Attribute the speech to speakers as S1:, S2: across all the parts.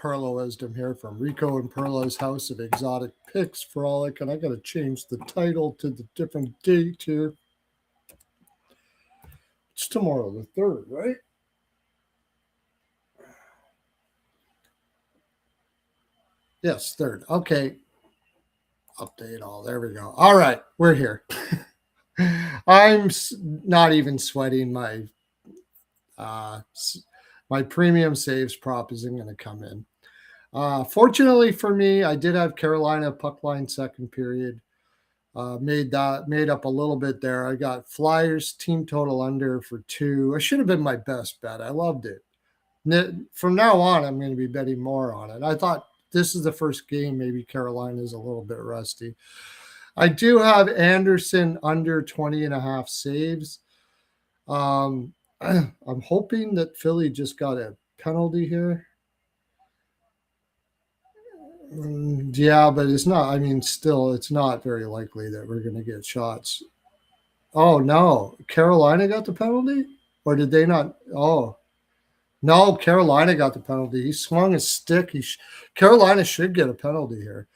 S1: Pearlo wisdom here from Rico and Pearlo's House of Exotic Picks, Frolic, and I got to change the title to the different date here. It's tomorrow the 3rd, right? Yes, 3rd. Okay. Update all. There we go. All right, we're here. I'm not even sweating my my premium saves prop isn't going to come in. Fortunately for me, I did have Carolina puck line second period. Made up a little bit there. I got Flyers team total under for 2. I should have been my best bet. I loved it. From now on, I'm going to be betting more on it. I thought this is the first game. Maybe Carolina is a little bit rusty. I do have Anderson under 20.5 saves. I'm hoping that Philly just got a penalty here. Yeah, but it's not. I mean, still, it's not very likely that we're going to get shots. Oh, no. Carolina got the penalty? Or did they not? Oh, no. Carolina got the penalty. He swung his stick. Carolina should get a penalty here.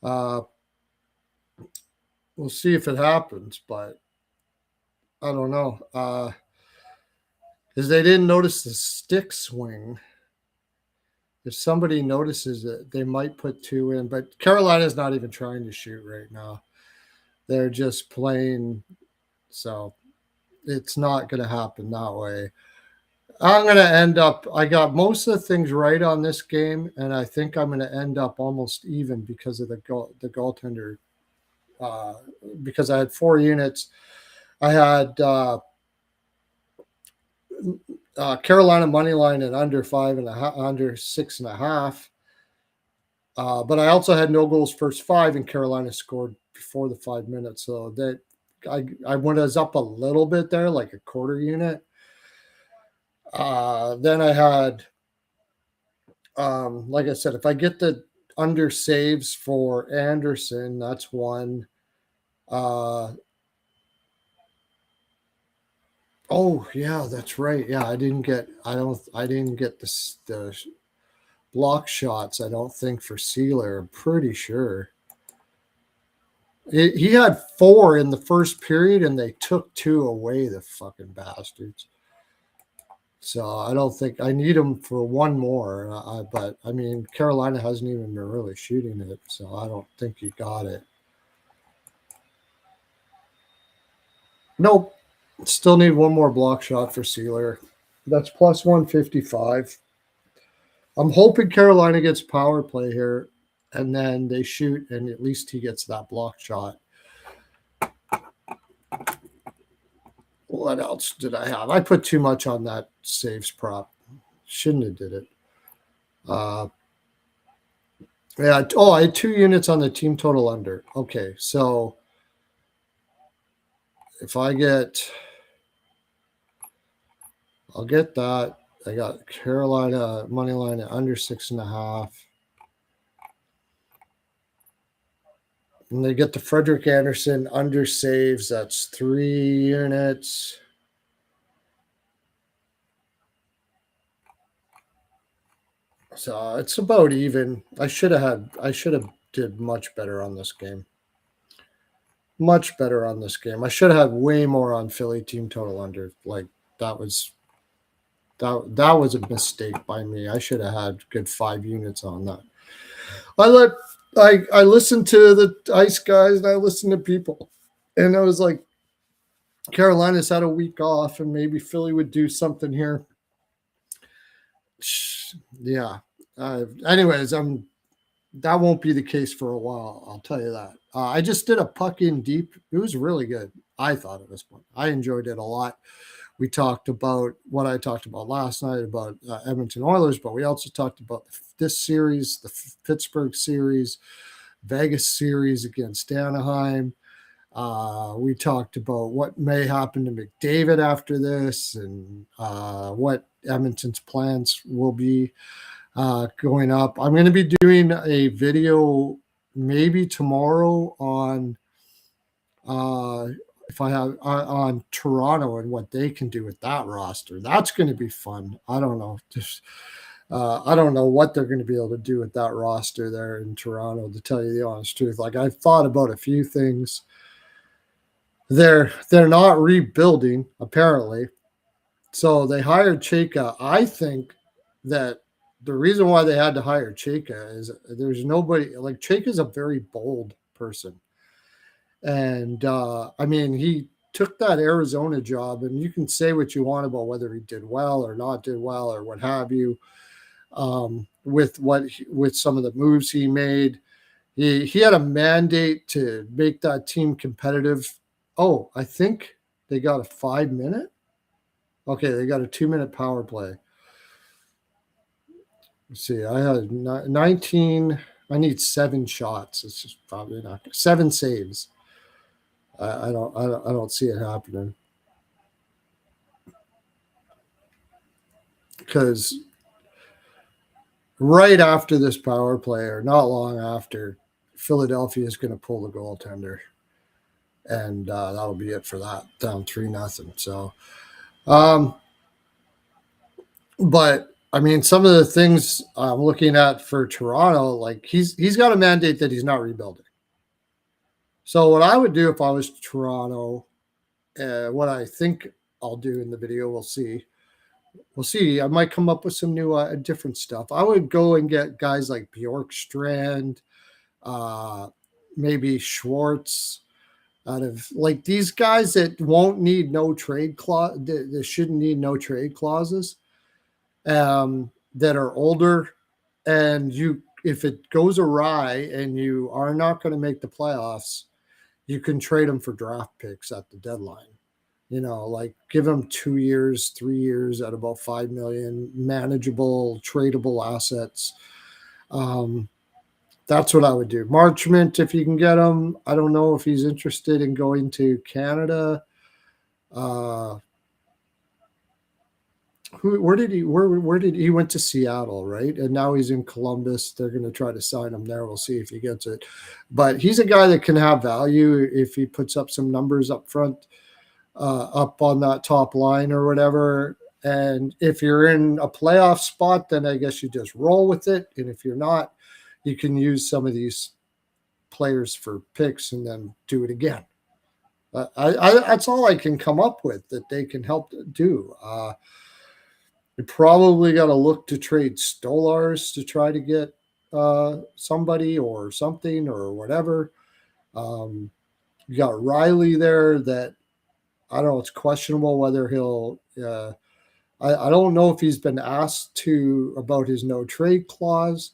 S1: We'll see if it happens, but I don't know. Because they didn't notice the stick swing. If somebody notices it, they might put 2 in. But Carolina's not even trying to shoot right now. They're just playing. So it's not going to happen that way. I'm going to end up, I got most of the things right on this game, and I think I'm going to end up almost even because of the goaltender. Because I had 4 units. I had Carolina money line at under 5.5, under 6.5. But I also had no goals first 5, and Carolina scored before the 5 minutes. So that I was up a little bit there, like a quarter unit. Then I had, like I said, if I get the under saves for Anderson, that's 1. Oh yeah, that's right. Yeah, I didn't get the block shots. I don't think for Sealer. I'm pretty sure he had 4 in the first period, and they took 2 away. The fucking bastards. So I don't think I need him for 1 more. But I mean, Carolina hasn't even been really shooting it, so I don't think he got it. Nope. Still need 1 more block shot for Sealer. That's plus 155. I'm hoping Carolina gets power play here, and then they shoot, and at least he gets that block shot. What else did I have? I put too much on that saves prop. Shouldn't have did it. Yeah. Oh, I had 2 units on the team total under. Okay, so if I'll get that. I got Carolina money line at under 6.5. And they get the Frederick Anderson under saves. That's 3 units. So it's about even. I should have did much better on this game. Much better on this game. I should have had way more on Philly team total under. Like that was a mistake by me. I should have had good 5 units on that. I listened to the ice guys, and I listened to people, and I was like, Carolina's had a week off, and maybe Philly would do something here. Yeah. Anyways, that won't be the case for a while. I'll tell you that. I just did a puck in deep. It was really good. I thought at this point, I enjoyed it a lot. We talked about what I talked about last night about Edmonton Oilers, but we also talked about this series, the Pittsburgh series, Vegas series against Anaheim. We talked about what may happen to McDavid after this, and what Edmonton's plans will be going up. I'm going to be doing a video maybe tomorrow on if I have on Toronto and what they can do with that roster. That's going to be fun. I don't know. I don't know what they're going to be able to do with that roster there in Toronto, to tell you the honest truth. Like, I've thought about a few things. They're not rebuilding, apparently. So they hired Chayka. I think that the reason why they had to hire Chayka is there's nobody like Chayka's a very bold person. And I mean, he took that Arizona job, and you can say what you want about whether he did well or not did well or what have you. With some of the moves he made, he had a mandate to make that team competitive. Oh, I think they got a 5-minute. Okay, they got a 2-minute power play. Let's see, I had 19. I need 7 shots. It's just probably not 7 saves. I don't see it happening because right after this power play, or not long after, Philadelphia is going to pull the goaltender, and that'll be it for that. Down 3-0. So, but I mean, some of the things I'm looking at for Toronto, like he's got a mandate that he's not rebuilding. So what I would do if I was Toronto, what I think I'll do in the video, we'll see. We'll see. I might come up with some new, different stuff. I would go and get guys like Bjorkstrand, maybe Schwartz, out of like these guys that won't need no trade clause. That shouldn't need no trade clauses. That are older, and if it goes awry and you are not going to make the playoffs, you can trade them for draft picks at the deadline. Like give them 2 years, 3 years at about $5 million, manageable, tradable assets. That's what I would do. Marchment, if you can get him. I don't know if he's interested in going to Canada. Where did he went to Seattle, right? And now he's in Columbus. They're going to try to sign him there. We'll see if he gets it. But he's a guy that can have value if he puts up some numbers up front, up on that top line or whatever. And if you're in a playoff spot, then I guess you just roll with it. And if you're not, you can use some of these players for picks and then do it again. That's all I can come up with that they can help do. You probably got to look to trade Stolars to try to get somebody or something or whatever. You got Riley there that I don't know. It's questionable whether he'll. I don't know if he's been asked about his no trade clause.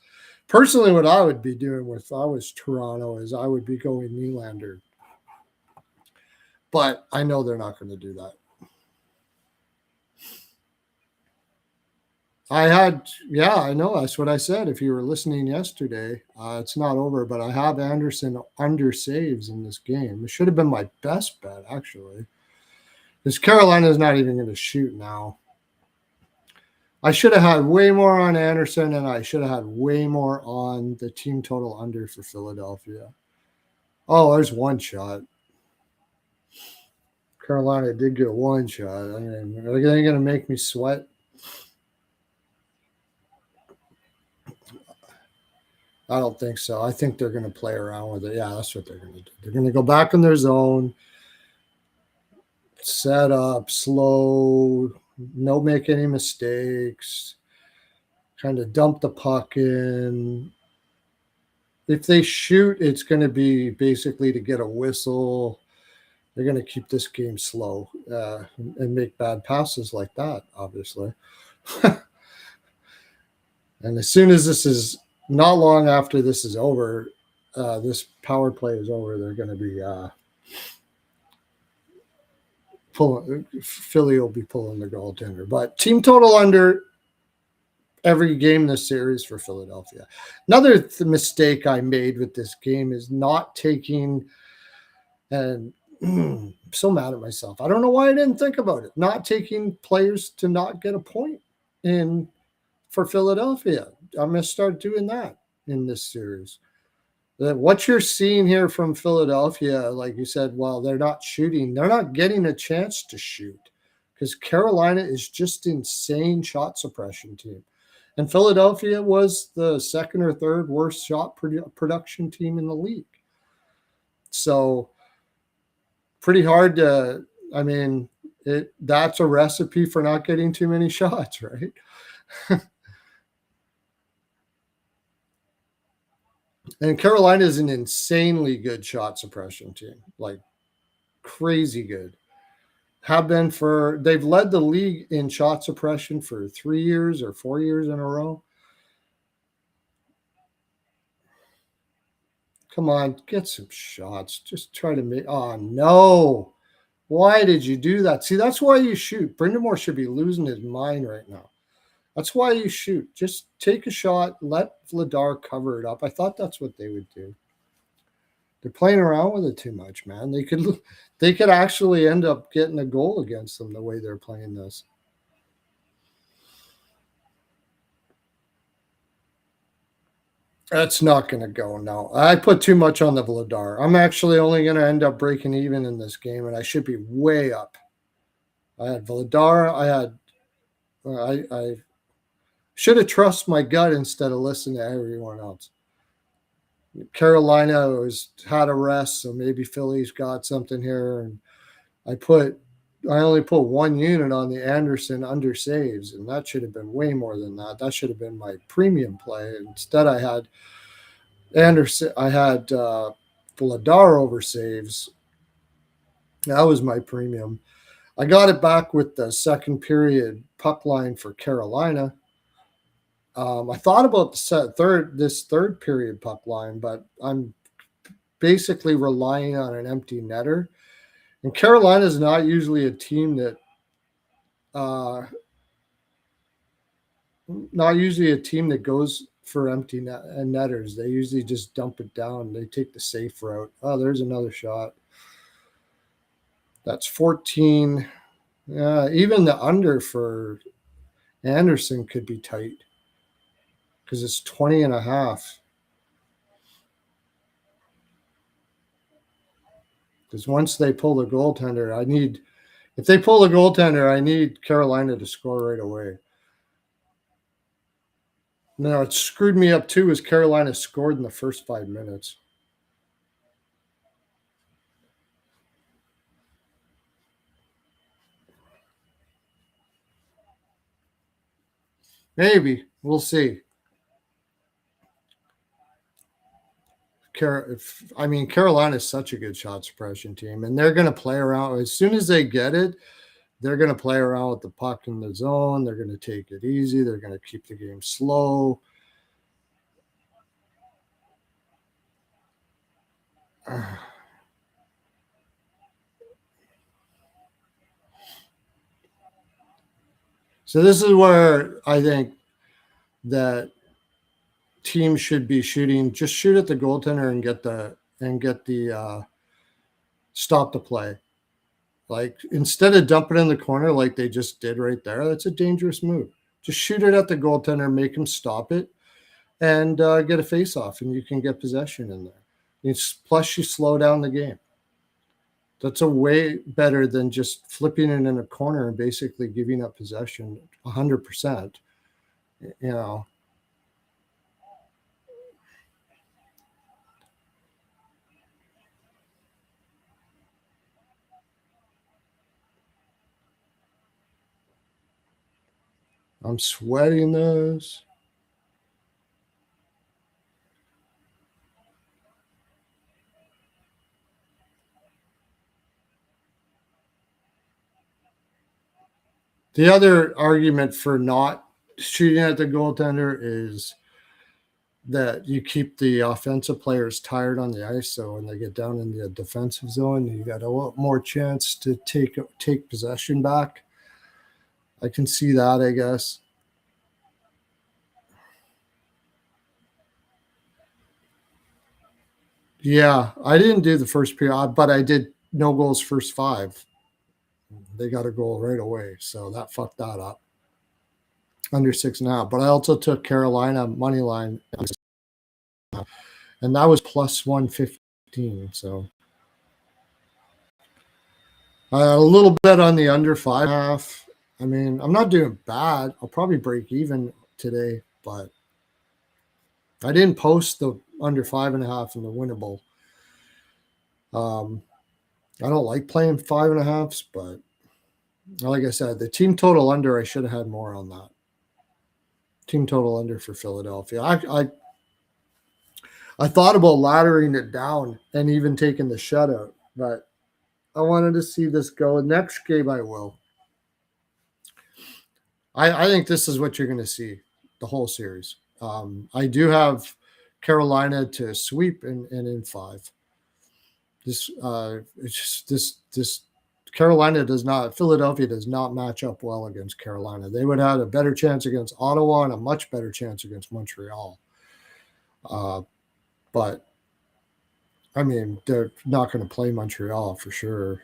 S1: Personally, what I would be doing if I was Toronto is I would be going Nylander. But I know they're not going to do that. I know. That's what I said. If you were listening yesterday, it's not over, but I have Anderson under saves in this game. It should have been my best bet, actually. Because Carolina's not even going to shoot now. I should have had way more on Anderson, and I should have had way more on the team total under for Philadelphia. Oh, there's one shot. Carolina did get one shot. I mean, are they going to make me sweat? I don't think so. I think they're going to play around with it. Yeah, that's what they're going to do. They're going to go back in their zone, set up, slow, no make any mistakes, kind of dump the puck in. If they shoot, it's going to be basically to get a whistle. They're going to keep this game slow and make bad passes like that, obviously. And as soon as this is not long after this is over, this power play is over, they're going to be Philly will be pulling the goaltender. But team total under every game in this series for Philadelphia. Another mistake I made with this game is not taking, and I'm so mad at myself. I don't know why I didn't think about it. Not taking players to not get a point for Philadelphia. I'm going to start doing that in this series. What you're seeing here from Philadelphia, like you said, well, they're not shooting. They're not getting a chance to shoot because Carolina is just insane shot suppression team. And Philadelphia was the second or third worst shot production team in the league. So pretty hard to, I mean, that's a recipe for not getting too many shots, right? And Carolina is an insanely good shot suppression team, like crazy good. Have been for, they've led the league in shot suppression for 3 years or 4 years in a row. Come on, get some shots. Just try to make, oh no. Why did you do that? See, that's why you shoot. Brindamore should be losing his mind right now. That's why you shoot. Just take a shot, let Vladar cover it up. I thought that's what they would do. They're playing around with it too much, man. They could actually end up getting a goal against them the way they're playing this. That's not going to go, no. I put too much on the Vladar. I'm actually only going to end up breaking even in this game, and I should be way up. I had Vladar. I should have trusted my gut instead of listening to everyone else. Carolina had a rest, so maybe Philly's got something here. And I only put one unit on the Anderson under saves, and that should have been way more than that. That should have been my premium play. Instead, I had Anderson. I had Vladar over saves. That was my premium. I got it back with the second period puck line for Carolina. I thought about this third period puck line, but I'm basically relying on an empty netter. And Carolina is not usually a team that, goes for empty netters. They usually just dump it down. They take the safe route. Oh, there's another shot. That's 14. Even the under for Anderson could be tight because it's 20 and a half. Because once they pull the goaltender, if they pull the goaltender, I need Carolina to score right away. No, it screwed me up too, as Carolina scored in the first 5 minutes. Maybe. We'll see. Carolina is such a good shot suppression team, and they're going to play around. As soon as they get it, they're going to play around with the puck in the zone. They're going to take it easy. They're going to keep the game slow. So this is where I think that teams should be shooting. Just shoot at the goaltender and get the stop the play. Like, instead of dumping in the corner like they just did right there, that's a dangerous move. Just shoot it at the goaltender, make him stop it, and get a face-off, and you can get possession in there. Plus, you slow down the game. That's a way better than just flipping it in a corner and basically giving up possession 100%. You know. I'm sweating those. The other argument for not shooting at the goaltender is that you keep the offensive players tired on the ice, so when they get down in the defensive zone, you got a lot more chance to take possession back. I can see that, I guess. Yeah, I didn't do the first period, but I did no goals first 5. They got a goal right away, so that fucked that up. Under 6.5. But I also took Carolina money line, and that was plus 115. So a little bit on the under 5.5. I mean, I'm not doing bad. I'll probably break even today, but I didn't post the under 5.5 in the winnable. I don't like playing 5.5s, but like I said, the team total under, I should have had more on that. Team total under for Philadelphia. I thought about laddering it down and even taking the shutout, but I wanted to see this go. Next game, I will. I think this is what you're going to see the whole series. I do have Carolina to sweep in 5. It's just this Philadelphia does not match up well against Carolina. They would have a better chance against Ottawa and a much better chance against Montreal. But I mean, they're not going to play Montreal for sure.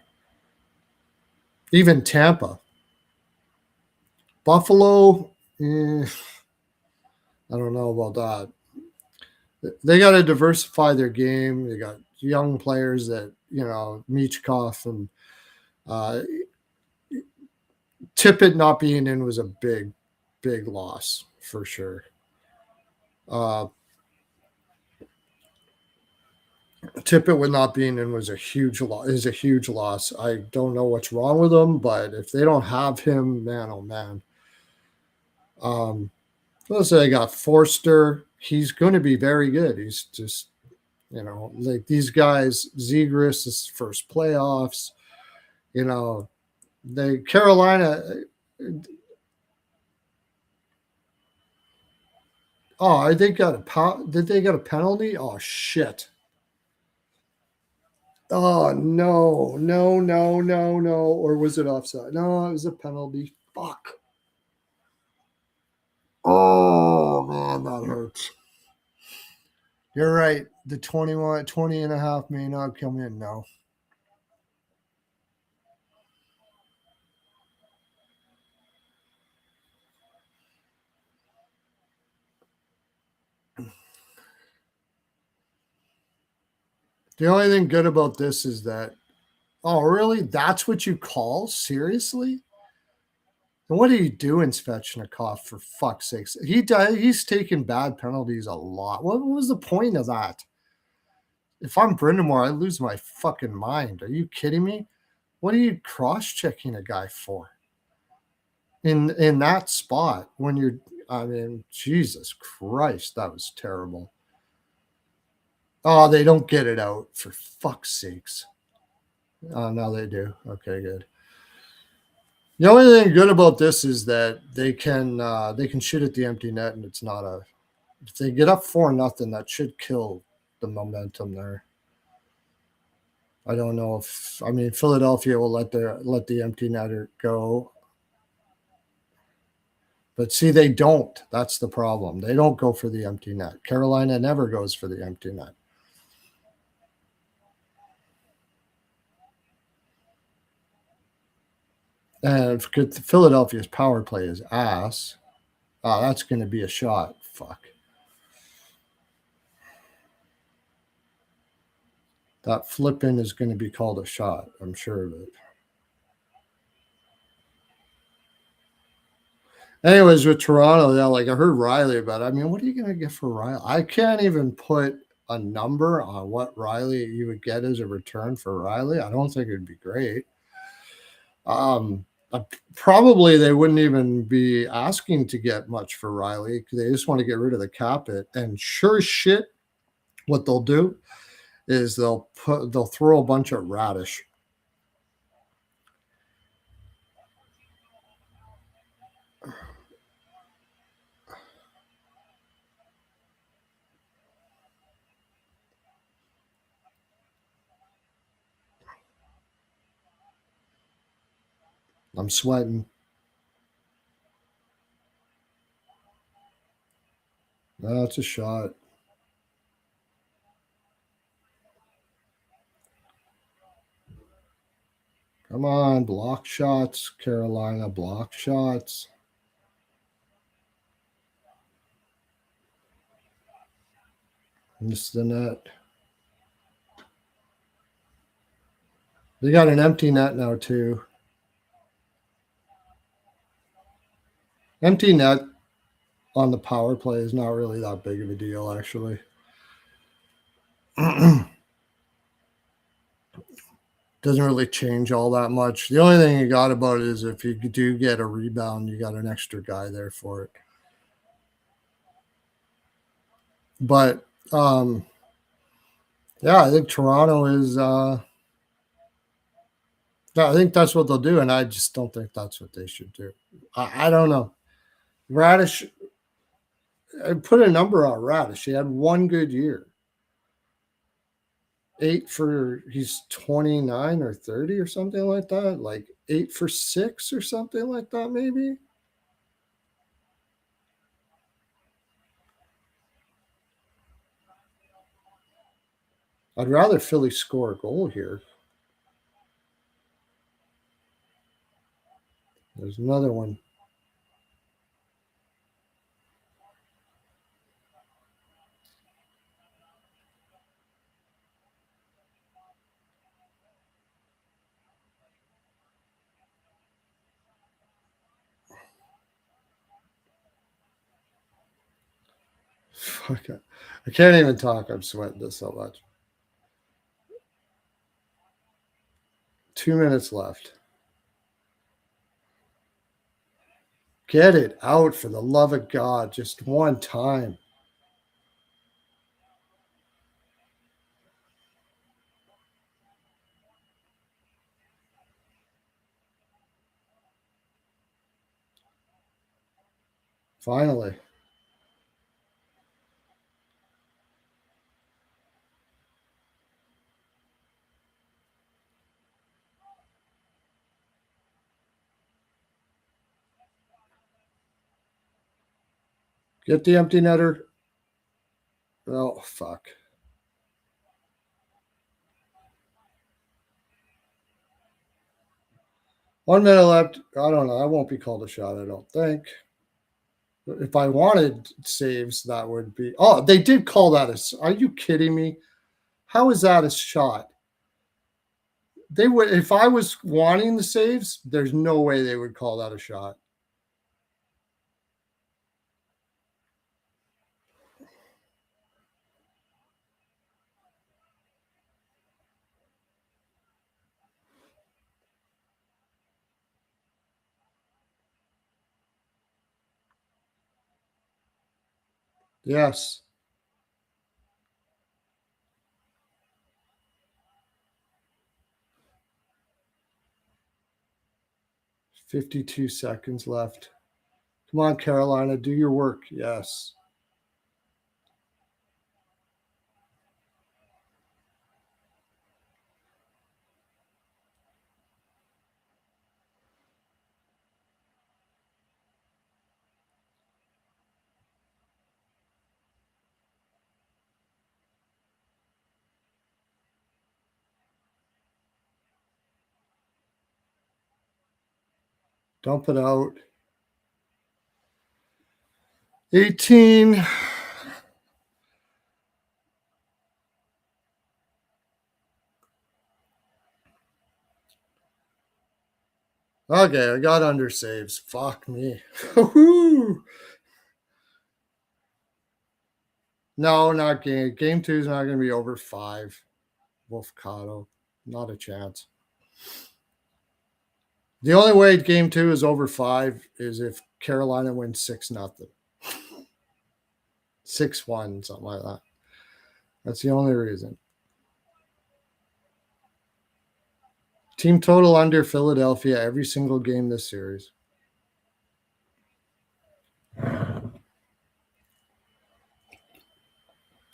S1: Even Tampa. Buffalo, I don't know about that. They got to diversify their game. They got young players that, Michkov and Tippett not being in was a big, big loss for sure. Tippett with not being in was a huge loss. I don't know what's wrong with them, but if they don't have him, man, oh man. Let's say I got Forster. He's going to be very good. He's just, like these guys, Zegras, his first playoffs, Carolina. Oh, did they get a penalty? Oh shit. Oh no. Or was it offside? No, it was a penalty. Fuck. Oh man, that hurts. You're right. The 20 and a half may not come in now. The only thing good about this is that, oh, really? That's what you call? Seriously? And what are you doing, Svechnikov, for fuck's sakes? He's taking bad penalties a lot. What was the point of that? If I'm Brindamore, I lose my fucking mind. Are you kidding me? What are you cross-checking a guy for? In that spot when you're, I mean, Jesus Christ, that was terrible. Oh, they don't get it out, for fuck's sakes. Oh, now they do. Okay, good. The only thing good about this is that they can shoot at the empty net, and it's not if they get up 4-0, that should kill the momentum there. I don't know Philadelphia will let the empty netter go. But see, they don't. That's the problem. They don't go for the empty net. Carolina never goes for the empty net. And Philadelphia's power play is ass. Oh, that's going to be a shot. Fuck. That flip in is going to be called a shot. I'm sure of it. Anyways, with Toronto, yeah, like I heard Riley about it. I mean, what are you going to get for Riley? I can't even put a number on what Riley you would get as a return for Riley. I don't think it'd be great. Probably they wouldn't even be asking to get much for Riley. They just want to get rid of the cap it. And sure as shit, what they'll do is they'll throw a bunch of radish. I'm sweating. That's a shot. Come on, block shots, Carolina, block shots. Miss the net. They got an empty net now, too. Empty net. on the power play is not really that big of a deal, actually. Doesn't really change all that much. The only thing you got about it is if you do get a rebound, you got an extra guy there for it. But yeah, I think Toronto is. Yeah, I think that's what they'll do, and I just don't think that's what they should do. I don't know. Radish, I put a number on Radish. He had one good year. He's 29 or 30 or something like that. Like 8 for 6 or something like that, maybe. I'd rather Philly score a goal here. There's another one. Fuck it. I can't even talk. I'm sweating this so much. 2 minutes left. Get it out for the love of God. Just one time. Finally. Get the empty netter. Oh, fuck. 1 minute left. I don't know. That won't be called a shot, I don't think. If I wanted saves, that would be. Oh, they did call that a. Are you kidding me? How is that a shot? They would. If I was wanting the saves, there's no way they would call that a shot. Yes. 52 seconds left. Come on, Carolina, do your work. Yes. Dump it out. 18. Okay, I got under saves. Fuck me. No, not game. Game 2 is not going to be over 5. Wolf Cotto. Not a chance. The only way game 2 is over 5 is if Carolina wins 6-0. 6-1, something like that. That's the only reason. Team total under Philadelphia every single game this series. I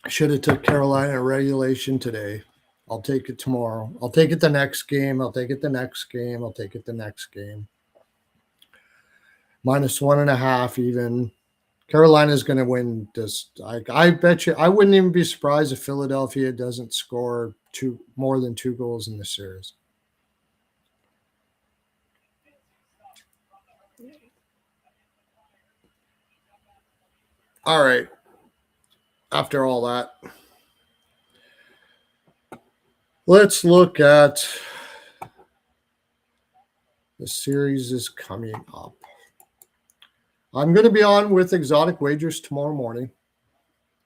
S1: should have took Carolina regulation today. I'll take it tomorrow. I'll take it the next game. I'll take it the next game. I'll take it the next game. -1.5 even. Carolina's going to win this. I bet you. I wouldn't even be surprised if Philadelphia doesn't score more than 2 goals in this series. All right. After all that, let's look at the series is coming up. I'm going to be on with Exotic Wagers tomorrow morning.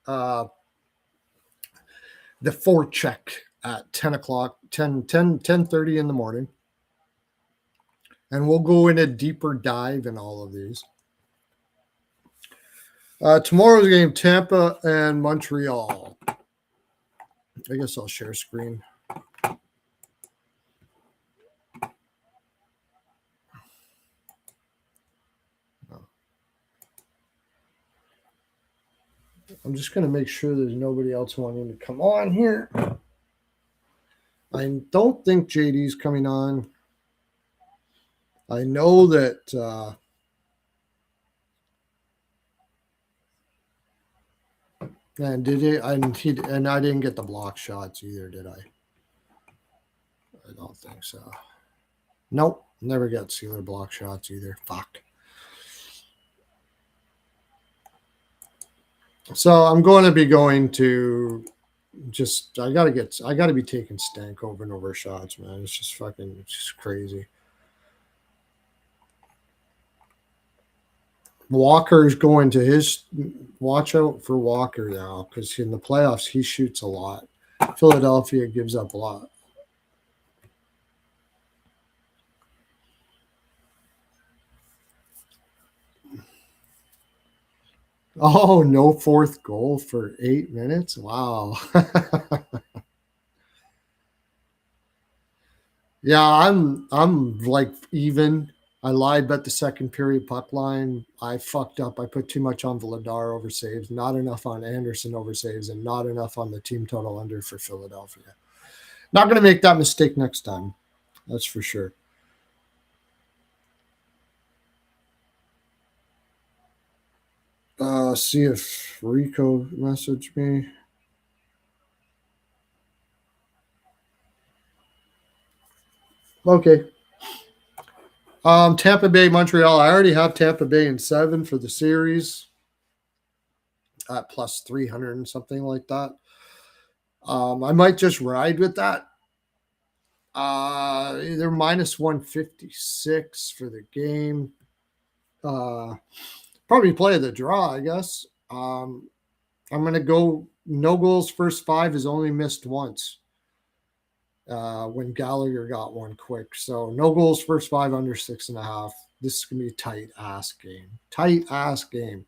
S1: The forecheck at 10 o'clock, 10:30 in the morning. And we'll go in a deeper dive in all of these. Tomorrow's game, Tampa and Montreal. I guess I'll share screen. I'm just going to make sure there's nobody else wanting to come on here. I don't think JD's coming on. I know that and did it and I didn't get the block shots either, did I? I don't think so. Nope, never got Sealer block shots either. Fuck. So I'm going to be going to just I gotta be taking Stank over and over shots, man. It's just crazy. Walker's going to his watch out for Walker now because in the playoffs he shoots a lot. Philadelphia gives up a lot. Oh, no fourth goal for 8 minutes. Wow. Yeah, I'm like even. I lied about the second period puck line. I fucked up. I put too much on Vladar over saves, not enough on Anderson over saves, and not enough on the team total under for Philadelphia. Not going to make that mistake next time. That's for sure. See if Rico messaged me. Okay. Tampa Bay, Montreal. I already have Tampa Bay in 7 for the series at plus 300 and something like that. I might just ride with that. They're minus 156 for the game. Probably play the draw, I guess. I'm going to go no goals first 5 is only missed once when Gallagher got one quick. So no goals first 5 under 6.5. This is going to be a tight ass game. Tight ass game.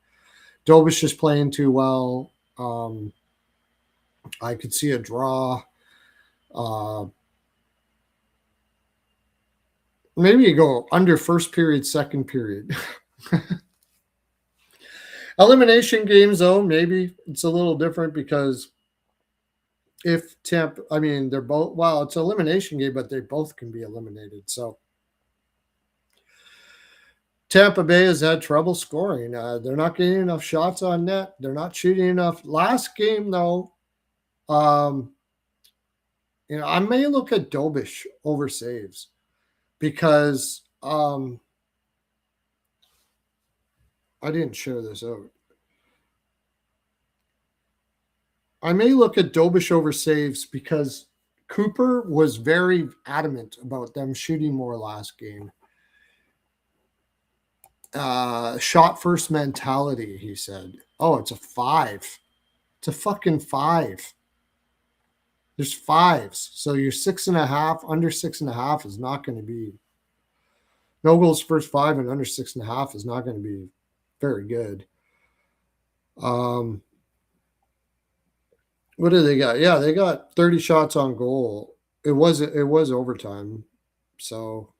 S1: Dobish is playing too well. I could see a draw. Maybe you go under first period, second period. Elimination games, though, maybe it's a little different because if Tampa, I mean, they're both, well, it's an elimination game, but they both can be eliminated. So Tampa Bay has had trouble scoring. They're not getting enough shots on net. They're not shooting enough. Last game, though, I may look at Dobish over saves because I didn't share this out. I may look at Dobish over saves because Cooper was very adamant about them shooting more last game. Shot first mentality, he said. Oh, it's a 5. It's a fucking 5. There's 5s. So your 6.5, under 6.5 is not going to be. No goals first 5 and under 6.5 is not going to be very good. What do they got? Yeah, they got 30 shots on goal. It was overtime. So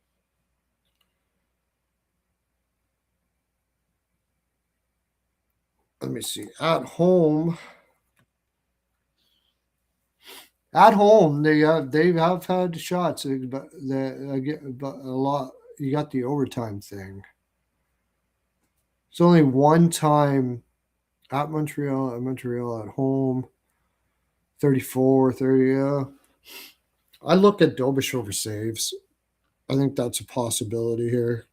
S1: let me see. At home, they have had shots, but a lot. You got the overtime thing. It's only one time at Montreal at home. 34, 30. Yeah. I look at Dobish over saves. I think that's a possibility here.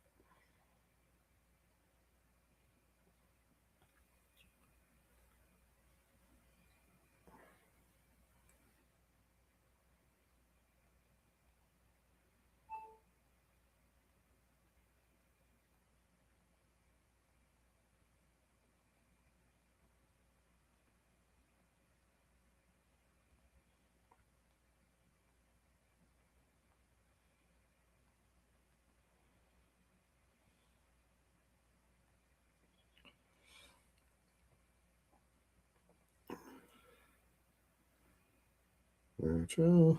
S1: NHL.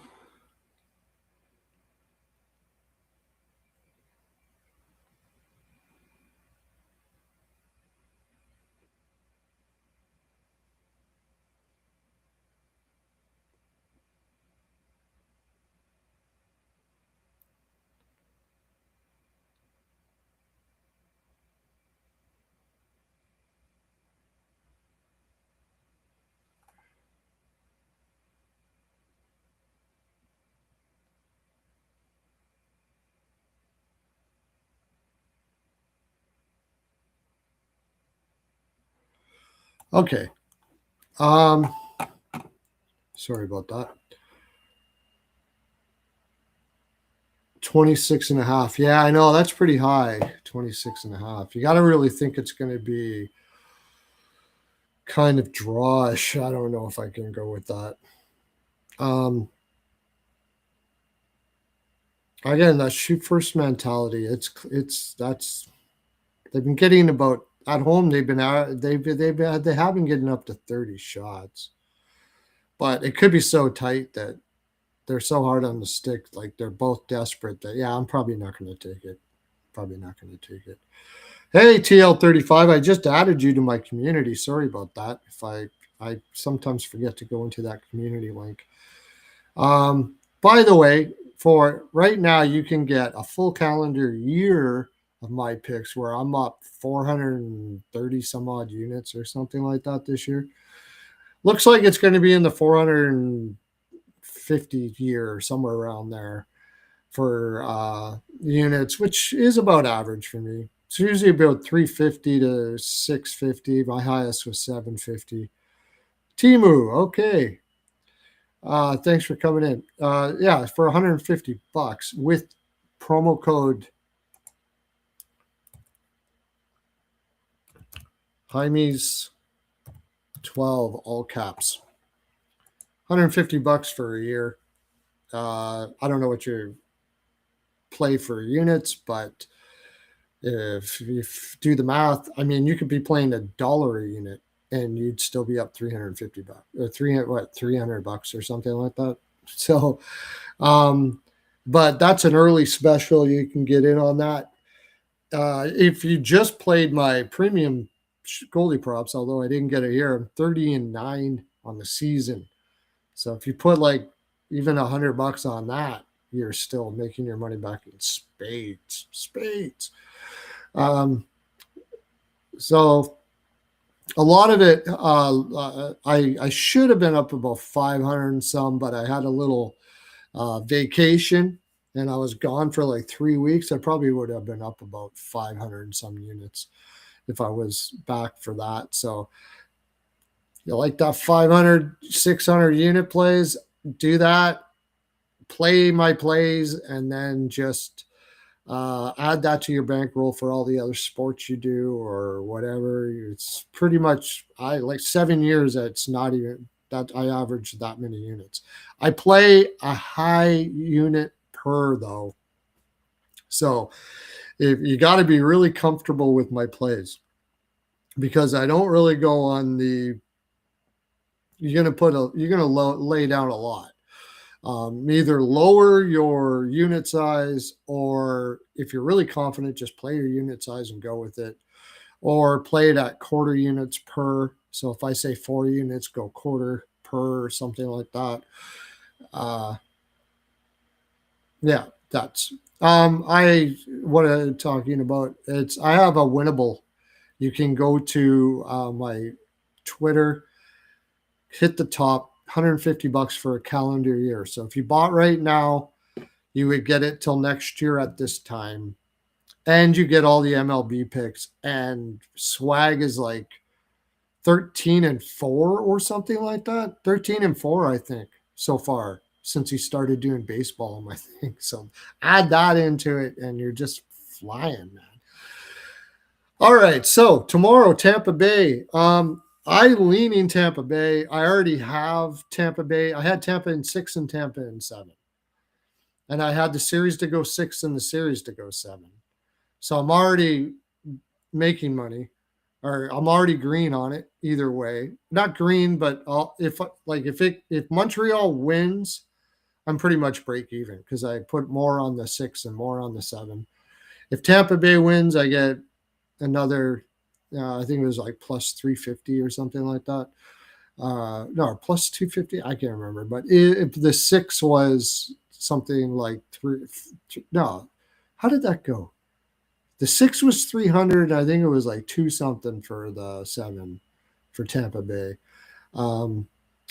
S1: Okay. Sorry about that. 26 and a half. Yeah, I know. That's pretty high. 26 and a half. You got to really think it's going to be kind of drawish. I don't know if I can go with that. Um, Again, that shoot first mentality. That's they've been getting about at home. They have been getting up to 30 shots, but it could be so tight that they're so hard on the stick. Like they're both desperate that yeah, I'm probably not going to take it. Probably not going to take it. Hey TL35, I just added you to my community. Sorry about that. If I sometimes forget to go into that community link. By the way, for right now, you can get a full calendar year of my picks where I'm up 430 some odd units or something like that this year. Looks like it's going to be in the 450 year, somewhere around there for units, which is about average for me. It's usually about 350 to 650. My highest was 750. Timu, okay. Thanks for coming in. Yeah, for 150 bucks with promo code Hymes 12, all caps. 150 bucks for a year. I don't know what you play for units, but if you do the math, I mean, you could be playing $1 a unit and you'd still be up 350 bucks or 300 bucks or something like that. So, but that's an early special. You can get in on that. If you just played my premium Goldie props, although I didn't get it here, I'm 30-9 on the season. So if you put like even $100 on that, you're still making your money back in spades. So a lot of it, I should have been up about 500 and some, but I had a little vacation and I was gone for like 3 weeks. I probably would have been up about 500 and some units if I was back for that. So you like that 500, 600 unit plays, do that, play my plays, and then just add that to your bankroll for all the other sports you do or whatever. It's pretty much, I like 7 years. It's not even that I average that many units. I play a high unit per though. So if you got to be really comfortable with my plays because I don't really go on the, you're going to lay down a lot. Either lower your unit size, or if you're really confident, just play your unit size and go with it, or play it at quarter units per. So if I say 4 units, go quarter per or something like that. Yeah, that's what I'm talking about. I have a winnable. You can go to my Twitter, hit the top, 150 bucks for a calendar year. So if you bought right now, you would get it till next year at this time. And you get all the MLB picks. And swag is like 13-4 or something like that. 13-4, I think, so far since he started doing baseball, I think. So add that into it and you're just flying, man. All right. So tomorrow, Tampa Bay. I leaning Tampa Bay. I already have Tampa Bay. I had Tampa in 6 and Tampa in 7. And I had the series to go 6 and the series to go 7. So I'm already making money. or I'm already green on it either way. Not green, but if Montreal wins, I'm pretty much break even because I put more on the 6 and more on the 7. If Tampa Bay wins, I get another, I think it was like plus 350 or something like that. No, plus 250. I can't remember. But if the 6 was something like no, how did that go? The 6 was 300. I think it was like 2 something for the 7 for Tampa Bay.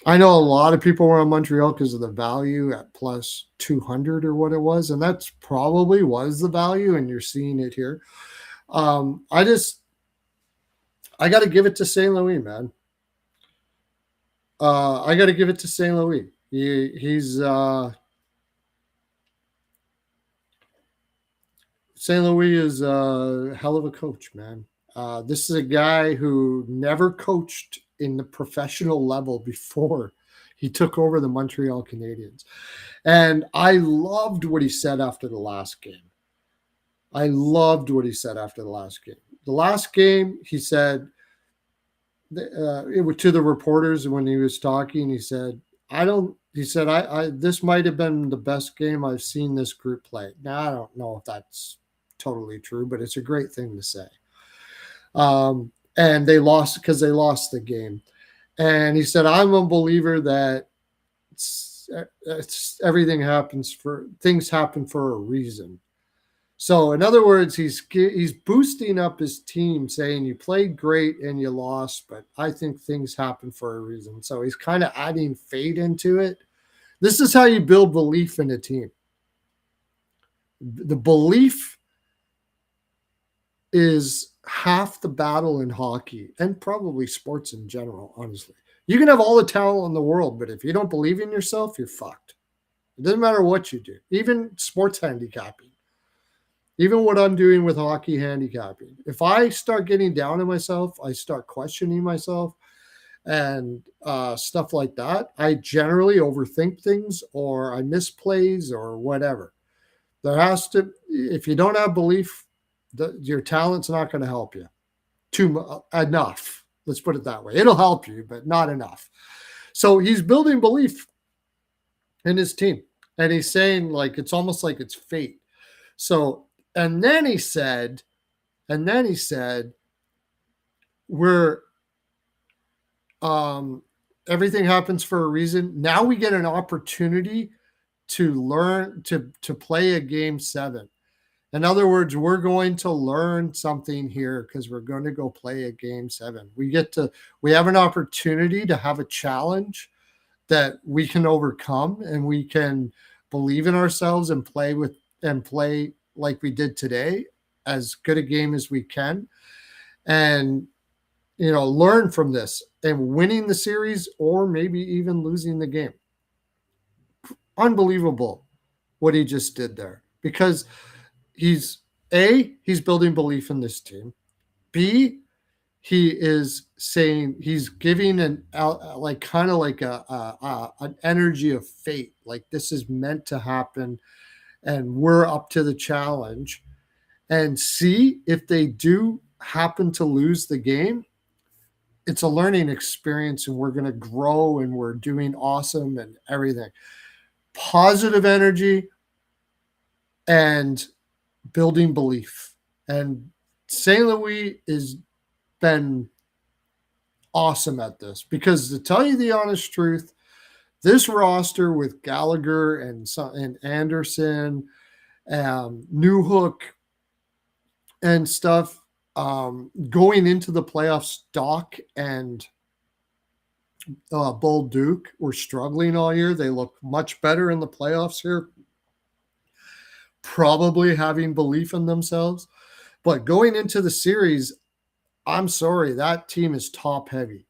S1: I know a lot of people were on Montreal because of the value at plus 200 or what it was. And that's probably was the value. And you're seeing it here. I got to give it to St. Louis, man. I got to give it to St. Louis. He's St. Louis is a hell of a coach, man. This is a guy who never coached in the professional level before he took over the Montreal Canadiens. And I loved what he said after the last game. The last game, he said, it was to the reporters when he was talking, he said, this might have been the best game I've seen this group play. Now, I don't know if that's totally true, but it's a great thing to say. And they lost because they lost the game. And he said, I'm a believer that things happen for a reason. So in other words, he's boosting up his team, saying you played great and you lost, but I think things happen for a reason. So he's kind of adding fate into it. This is how you build belief in a team. The belief is half the battle in hockey and probably sports in general, honestly. You can have all the talent in the world, but if you don't believe in yourself, you're fucked. It doesn't matter what you do, even sports handicapping. Even what I'm doing with hockey handicapping. If I start getting down on myself, I start questioning myself and stuff like that, I generally overthink things or I miss plays or whatever. If you don't have belief, your talent's not going to help you enough. Let's put it that way. It'll help you, but not enough. So he's building belief in his team. And he's saying like, it's almost like it's fate. So, and then he said, everything happens for a reason. Now we get an opportunity to learn to play a game 7. In other words, we're going to learn something here because we're going to go play a game 7. We have an opportunity to have a challenge that we can overcome, and we can believe in ourselves and play like we did today, as good a game as we can, and learn from this and winning the series or maybe even losing the game. Unbelievable what he just did there, because he's building belief in this team. B, he is saying he's giving an energy of fate, like this is meant to happen and we're up to the challenge. And C, if they do happen to lose the game, it's a learning experience and we're going to grow and we're doing awesome and everything. Positive energy and building belief. And St. Louis has been awesome at this, because to tell you the honest truth, this roster with Gallagher and Anderson, Newhook and stuff, going into the playoffs, Doc and Bull Duke were struggling all year. They look much better in the playoffs here, probably having belief in themselves. But going into the series, I'm sorry, that team is top heavy.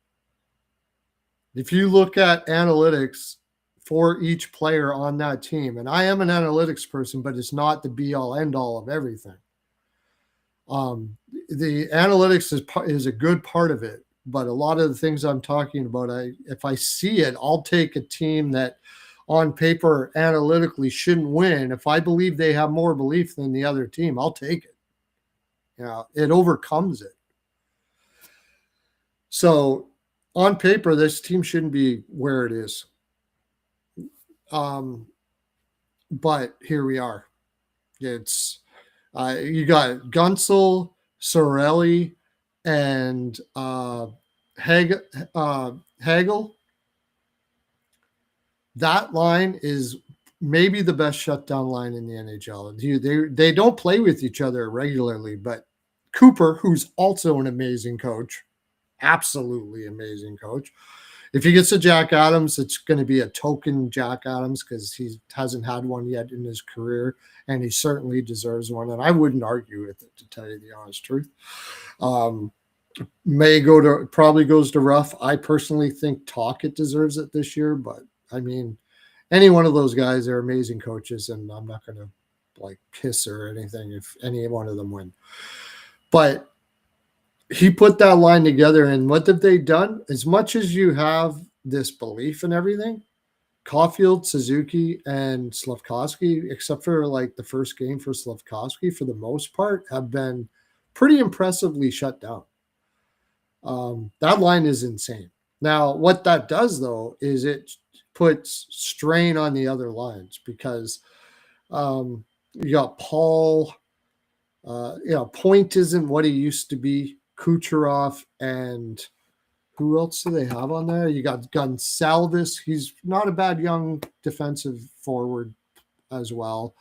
S1: If you look at analytics for each player on that team, and I am an analytics person, but it's not the be-all, end-all of everything. The analytics is a good part of it, but a lot of the things I'm talking about, if I see it, I'll take a team that on paper analytically shouldn't win. If I believe they have more belief than the other team, I'll take it. It overcomes it. So on paper, this team shouldn't be where it is. But here we are. It's you got Gunsel, Sorelli, and Hagel. That line is maybe the best shutdown line in the NHL. They don't play with each other regularly, but Cooper, who's also an amazing coach, absolutely amazing coach. If he gets a Jack Adams, it's going to be a token Jack Adams because he hasn't had one yet in his career, and he certainly deserves one. And I wouldn't argue with it, to tell you the honest truth. Probably goes to Ruff. I personally think Talkett deserves it this year, but I mean, any one of those guys are amazing coaches, and I'm not going to like piss or anything if any one of them win. But he put that line together, and what have they done? As much as you have this belief in everything, Caulfield, Suzuki, and Slafkovsky, except for like the first game for Slafkovsky, for the most part, have been pretty impressively shut down. That line is insane. Now, what that does, though, is it puts strain on the other lines because you got Paul. Point isn't what he used to be. Kucherov, and who else do they have on there? You got Gonsalves. He's not a bad young defensive forward as well.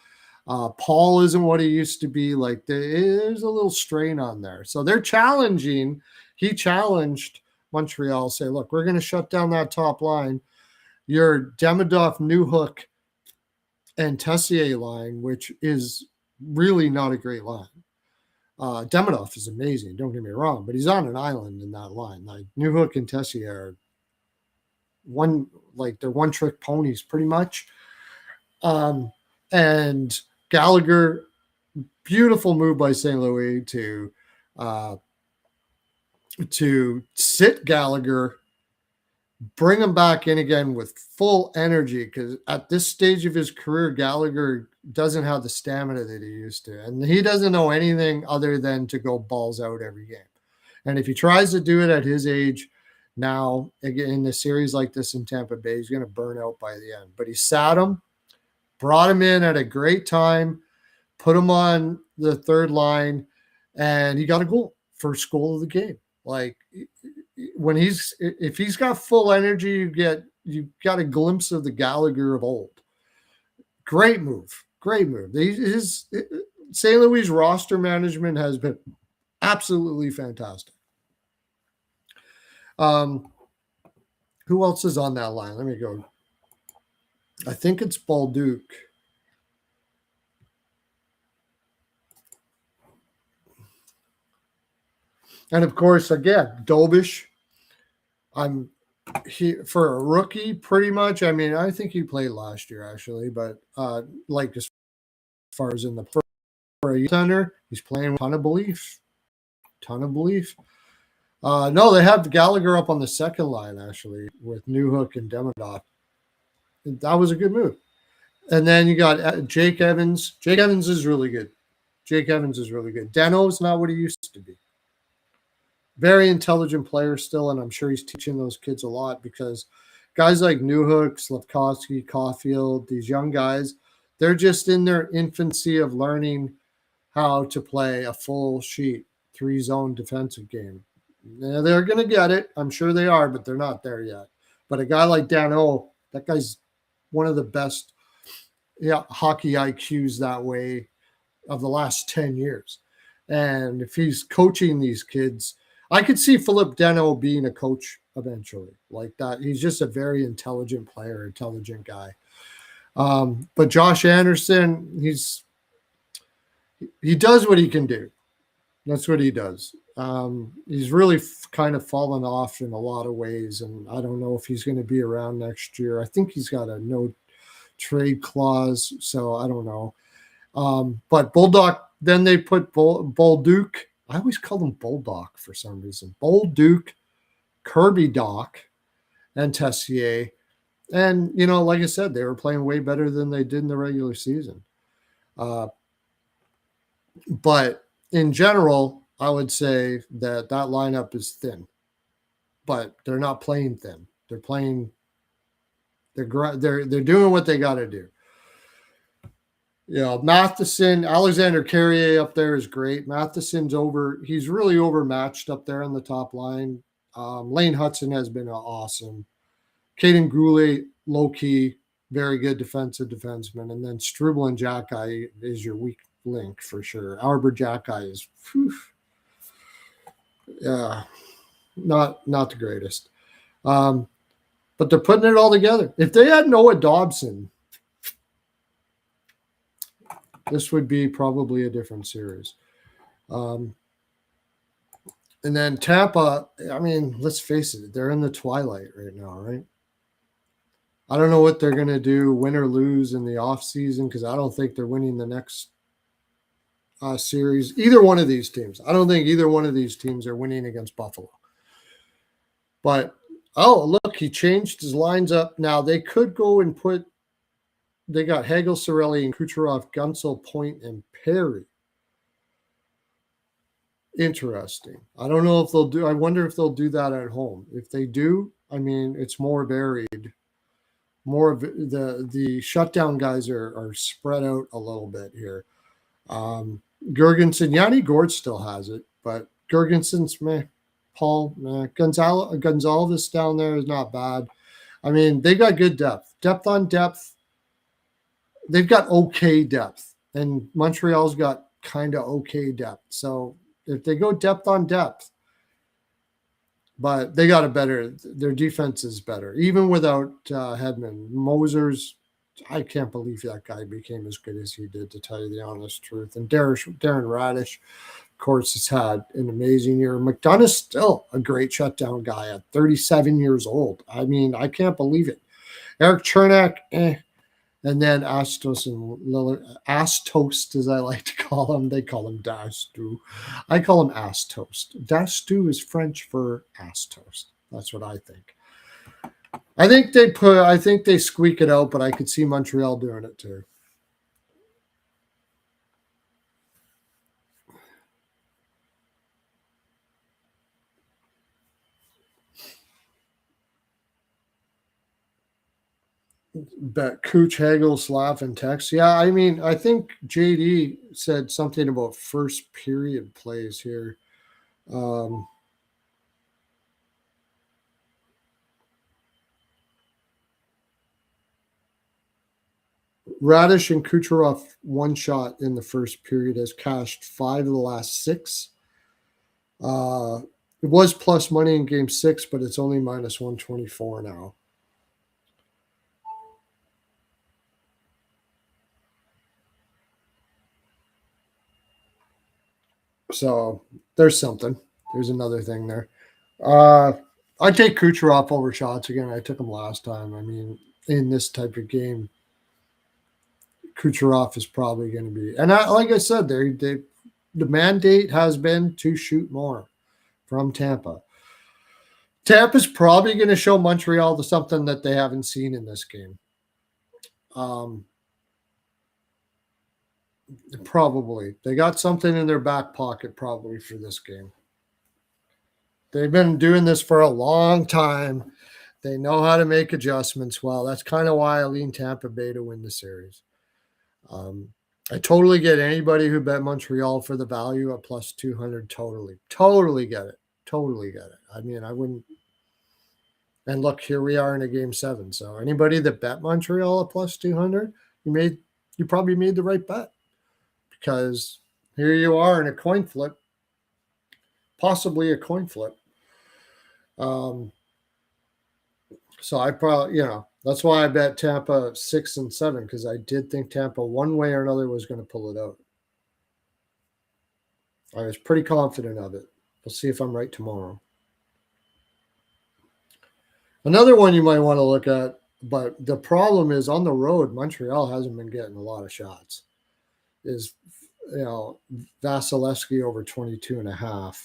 S1: Paul isn't what he used to be. Like there's a little strain on there. So they're challenging. He challenged Montreal, say, look, we're going to shut down that top line. Your Demidov, Newhook, and Tessier line, which is really not a great line. Demidov is amazing, don't get me wrong, but he's on an island in that line. Like Newhook and Tessier are they're one-trick ponies pretty much. And Gallagher, beautiful move by St. Louis to sit Gallagher, bring him back in again with full energy, because at this stage of his career, Gallagher doesn't have the stamina that he used to, and he doesn't know anything other than to go balls out every game. And if he tries to do it at his age now, again, in a series like this in Tampa Bay, he's going to burn out by the end. But he sat him, brought him in at a great time, put him on the third line, and he got a goal, first goal of the game. Like if he's got full energy, you got a glimpse of the Gallagher of old. Great move. His St. Louis roster management has been absolutely fantastic. Who else is on that line? Let me go. I think it's Balduc. And of course, again, Dobish. For a rookie, pretty much. I mean, I think he played last year actually, but like as far as in the first for a youth center, he's playing with a ton of belief. No, they have Gallagher up on the second line actually with Newhook and Demidov. That was a good move. And then you got Jake Evans. Jake Evans is really good. Deno's not what he used to be. Very intelligent player still, and I'm sure he's teaching those kids a lot, because guys like Newhook, Slafkovsky, Caulfield, these young guys, they're just in their infancy of learning how to play a full sheet, 3-zone defensive game. Now, they're going to get it. I'm sure they are, but they're not there yet. But a guy like Dano, that guy's one of the best hockey IQs that way of the last 10 years. And if he's coaching these kids, I could see Philip Deno being a coach eventually like that. He's just a very intelligent player, intelligent guy. But Josh Anderson, he does what he can do. That's what he does. He's really kind of fallen off in a lot of ways, and I don't know if he's going to be around next year. I think he's got a no trade clause, so I don't know. But Bulldog, then they put Bolduc. I always call them Bulldog for some reason. Bolduc, Kirby Doc, and Tessier. And, like I said, they were playing way better than they did in the regular season. But in general, I would say that lineup is thin. but they're not playing thin. They're playing. They're doing what they got to do. Matheson, Alexander Carrier up there is great. Matheson's he's really overmatched up there on the top line. Lane Hudson has been awesome. Caden Goulet, low key, very good defensive defenseman. And then Struble and Jackeye is your weak link for sure. Arbor Jackeye is, not the greatest. But they're putting it all together. If they had Noah Dobson, this would be probably a different series. And then Tampa, I mean, let's face it, they're in the twilight right now, right? I don't know what they're going to do, win or lose in the offseason, because I don't think they're winning the next series. Either one of these teams. I don't think either one of these teams are winning against Buffalo. But, look, he changed his lines up. Now, they could go and they got Hagel, Cirelli, and Kucherov, Gunsel, Point, and Perry. Interesting. I don't know if I wonder if they'll do that at home. If they do, I mean, it's more varied. More of the shutdown guys are spread out a little bit here. Gergensen, Yanni Gord still has it, but Gergensen's meh. Paul, meh. Gonzalez down there is not bad. I mean, they got good depth. Depth on depth. They've got okay depth, and Montreal's got kind of okay depth. So if they go depth on depth, but they got their defense is better. Even without Hedman. Moser's, I can't believe that guy became as good as he did, to tell you the honest truth. And Darren Radish, of course, has had an amazing year. McDonough's still a great shutdown guy at 37 years old. I mean, I can't believe it. Eric Chernak, And then Astos and Lillard, Astost, as I like to call him. They call him Dastu. I call him Astost. Dastu is French for ass toast. That's what I think. I think they squeak it out, but I could see Montreal doing it too. But Cooch, Hagel, Slav, and Tex. Yeah, I mean, I think JD said something about first period plays here. Radish and Kucherov one shot in the first period has cashed 5 of the last 6. It was plus money in game 6, but it's only minus 124 now. So there's something. There's another thing there. I take Kucherov over shots again. I took him last time. I mean, in this type of game, Kucherov is probably going to be. And like I said, the mandate has been to shoot more from Tampa. Tampa's probably going to show Montreal something that they haven't seen in this game. Probably. They got something in their back pocket probably for this game. They've been doing this for a long time. They know how to make adjustments well. That's kind of why I lean Tampa Bay to win the series. I totally get anybody who bet Montreal for the value at plus 200. Totally get it. Totally get it. I mean, I wouldn't. And look, here we are in a game 7. So anybody that bet Montreal at plus 200, you probably made the right bet, because here you are in a coin flip, possibly a coin flip. So I probably, that's why I bet Tampa 6 and 7, because I did think Tampa one way or another was going to pull it out. I was pretty confident of it. We'll see if I'm right tomorrow. Another one you might want to look at, but the problem is on the road, Montreal hasn't been getting a lot of shots, is, Vasilevsky over 22.5.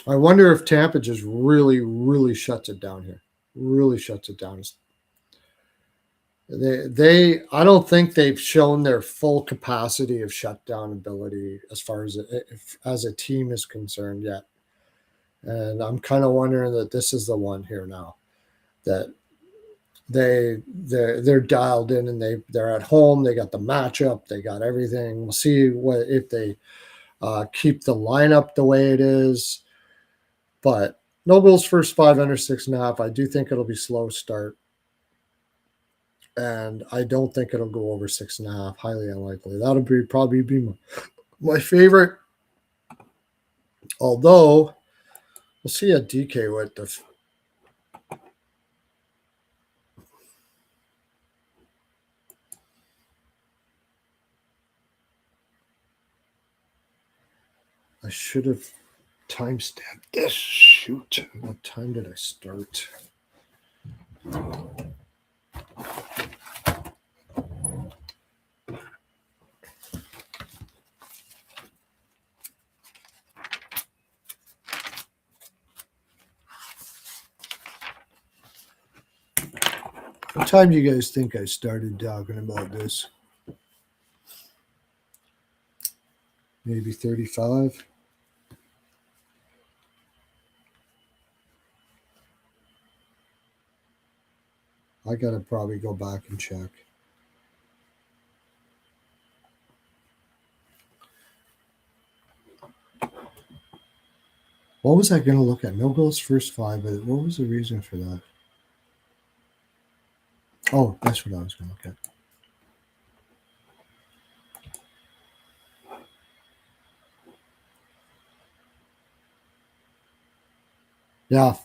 S1: I wonder if Tampa just really, really shuts it down here. Really shuts it down. I don't think they've shown their full capacity of shutdown ability as far as a team is concerned yet. And I'm kind of wondering that this is the one here now that they're dialed in, and they're at home. They got the matchup. They got everything. We'll see what if they keep the lineup the way it is. But no goals first five, under 6.5. I do think it'll be slow start. And I don't think it'll go over 6.5. Highly unlikely. That'll probably be my favorite. Although we'll see a DK with the. I should have timestamped this. Shoot. What time did I start? What time do you guys think I started talking about this? Maybe 35? I got to probably go back and check. What was I going to look at? No goals first five, but what was the reason for that? Oh, that's what I was going to look at. Yeah,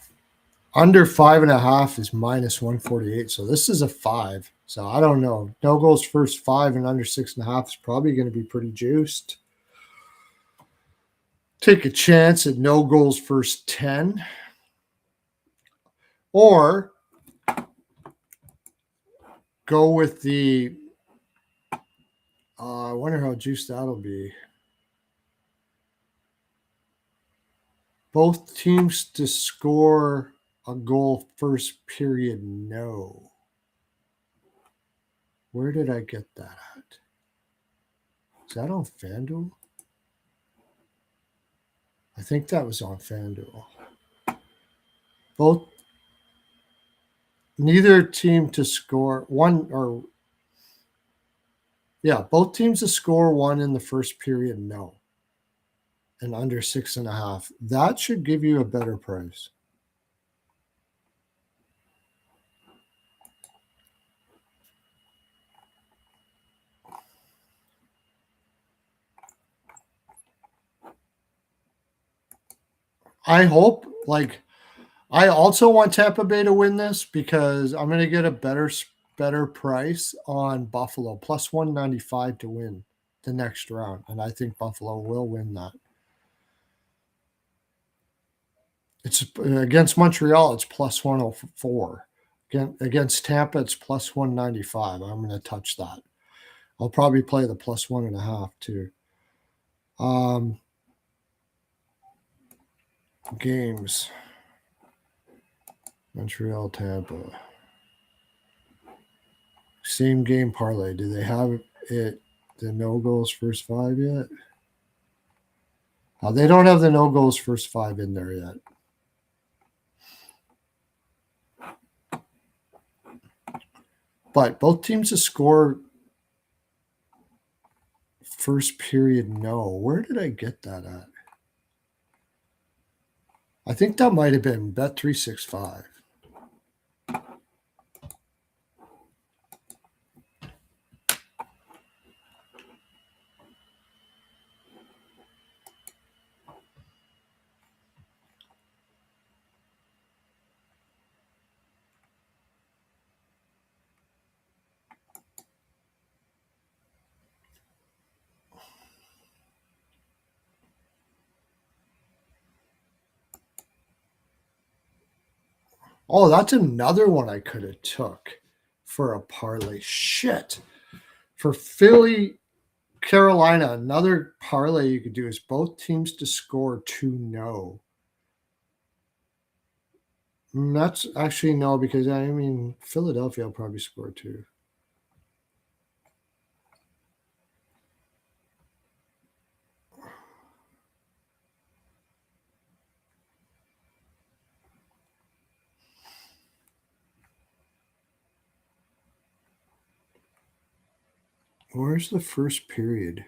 S1: under 5.5 is minus 148. So this is a 5. So I don't know. No goals first 5 and under 6.5 is probably going to be pretty juiced. Take a chance at no goals first 10. Or go with the. I wonder how juiced that'll be. Both teams to score a goal first period, no. Where did I get that at? Is that on FanDuel? I think that was on FanDuel. Neither team to score one, or both teams to score one in the first period, no. And under 6.5. That should give you a better price. I hope, I also want Tampa Bay to win this because I'm going to get a better price on Buffalo, plus 195 to win the next round. And I think Buffalo will win that. It's against Montreal, it's plus 104. Against Tampa, it's plus 195. I'm going to touch that. I'll probably play the plus 1.5 too. Games. Montreal, Tampa. Same game parlay. Do they have it? The no goals first 5 yet? They don't have the no goals first 5 in there yet. But both teams to score first period, no. Where did I get that at? I think that might have been Bet365. Oh, that's another one I could have took for a parlay. Shit. For Philly, Carolina, another parlay you could do is both teams to score 2-0. That's actually no, because Philadelphia will probably score 2. Where's the first period?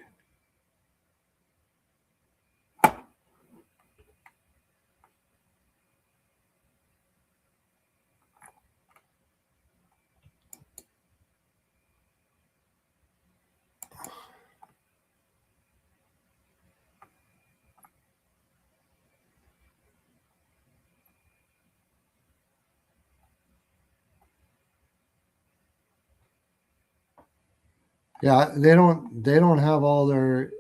S1: Yeah, they don't have all their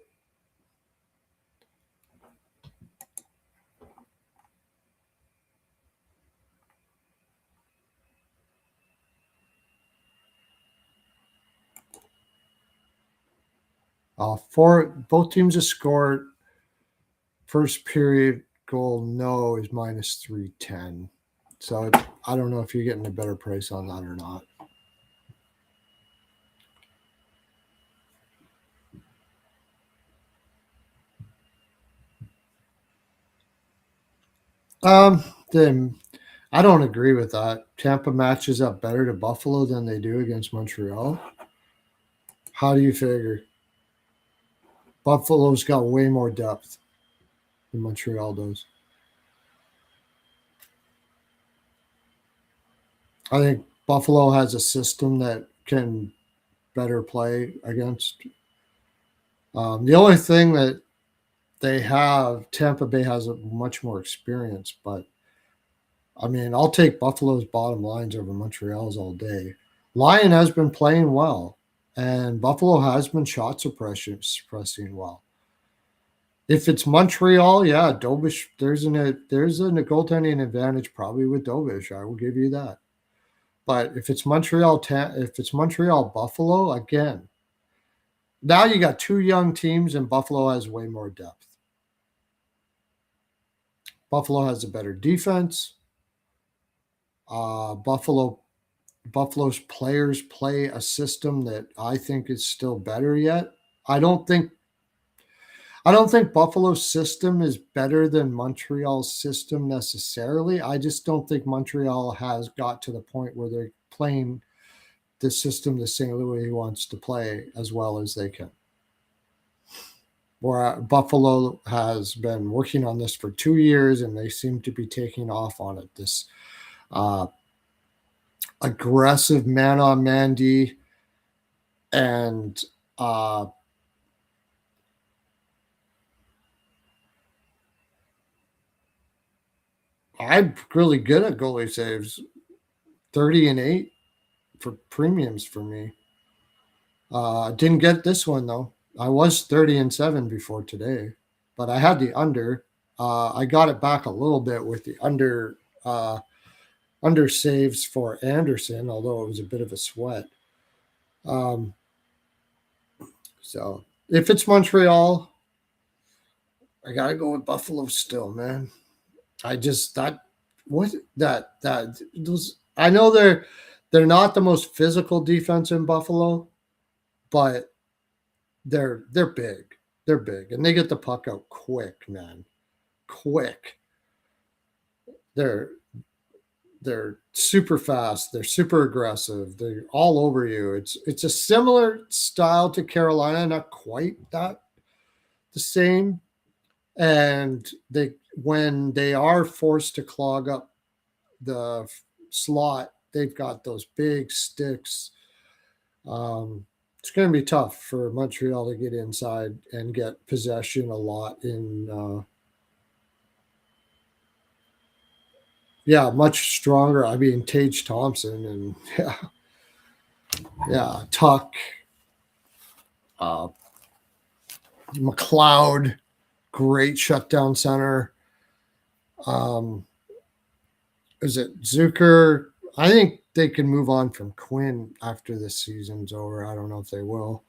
S1: for both teams to score first period goal no is minus 310. So I don't know if you're getting a better price on that or not. Then I don't agree with that. Tampa matches up better to Buffalo than they do against Montreal. How do you figure? Buffalo's got way more depth than Montreal does. I think Buffalo has a system that can better play against. The only thing that they have, Tampa Bay has a much more experience, but I mean, I'll take Buffalo's bottom lines over Montreal's all day. Lion has been playing well, and Buffalo has been shot suppressing well. If it's Montreal, yeah, Dobish, there's a goaltending advantage probably with Dobish. I will give you that. But if it's Montreal Buffalo again, now you got two young teams, and Buffalo has way more depth. Buffalo has a better defense. Buffalo's players play a system that I think is still better yet. I don't think Buffalo's system is better than Montreal's system necessarily. I just don't think Montreal has got to the point where they're playing the system that St. Louis wants to play as well as they can. Where Buffalo has been working on this for 2 years, and they seem to be taking off on it. This aggressive man-on-man D, and I'm really good at goalie saves. 30-8 for premiums for me. Didn't get this one though. I was 30-7 before today, but I had the under. I got it back a little bit with the under saves for Anderson, although it was a bit of a sweat. So if it's Montreal, I gotta go with Buffalo still, man. I just that what that those I know they're not the most physical defense in Buffalo, but they're big. They're big, and they get the puck out quick, man. Quick. They're super fast. They're super aggressive. They're all over you. It's a similar style to Carolina, not quite that the same. And when they are forced to clog up the slot, they've got those big sticks. It's going to be tough for Montreal to get inside and get possession a lot in. Much stronger. I mean, Tage Thompson and Tuck, McLeod, great shutdown center. Is it Zucker? I think they can move on from Quinn after this season's over. I don't know if they will.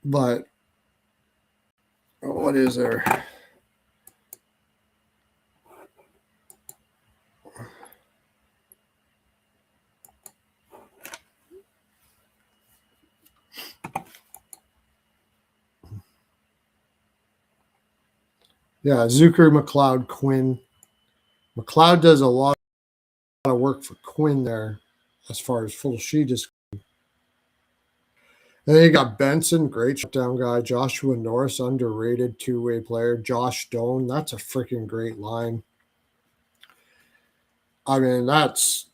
S1: But what is there? Yeah, Zucker, McLeod, Quinn. McLeod does a lot of work for Quinn there as far as full sheet is. And then you got Benson, great shutdown guy. Joshua Norris, underrated two-way player. Josh Doan, that's a freaking great line. I mean, that's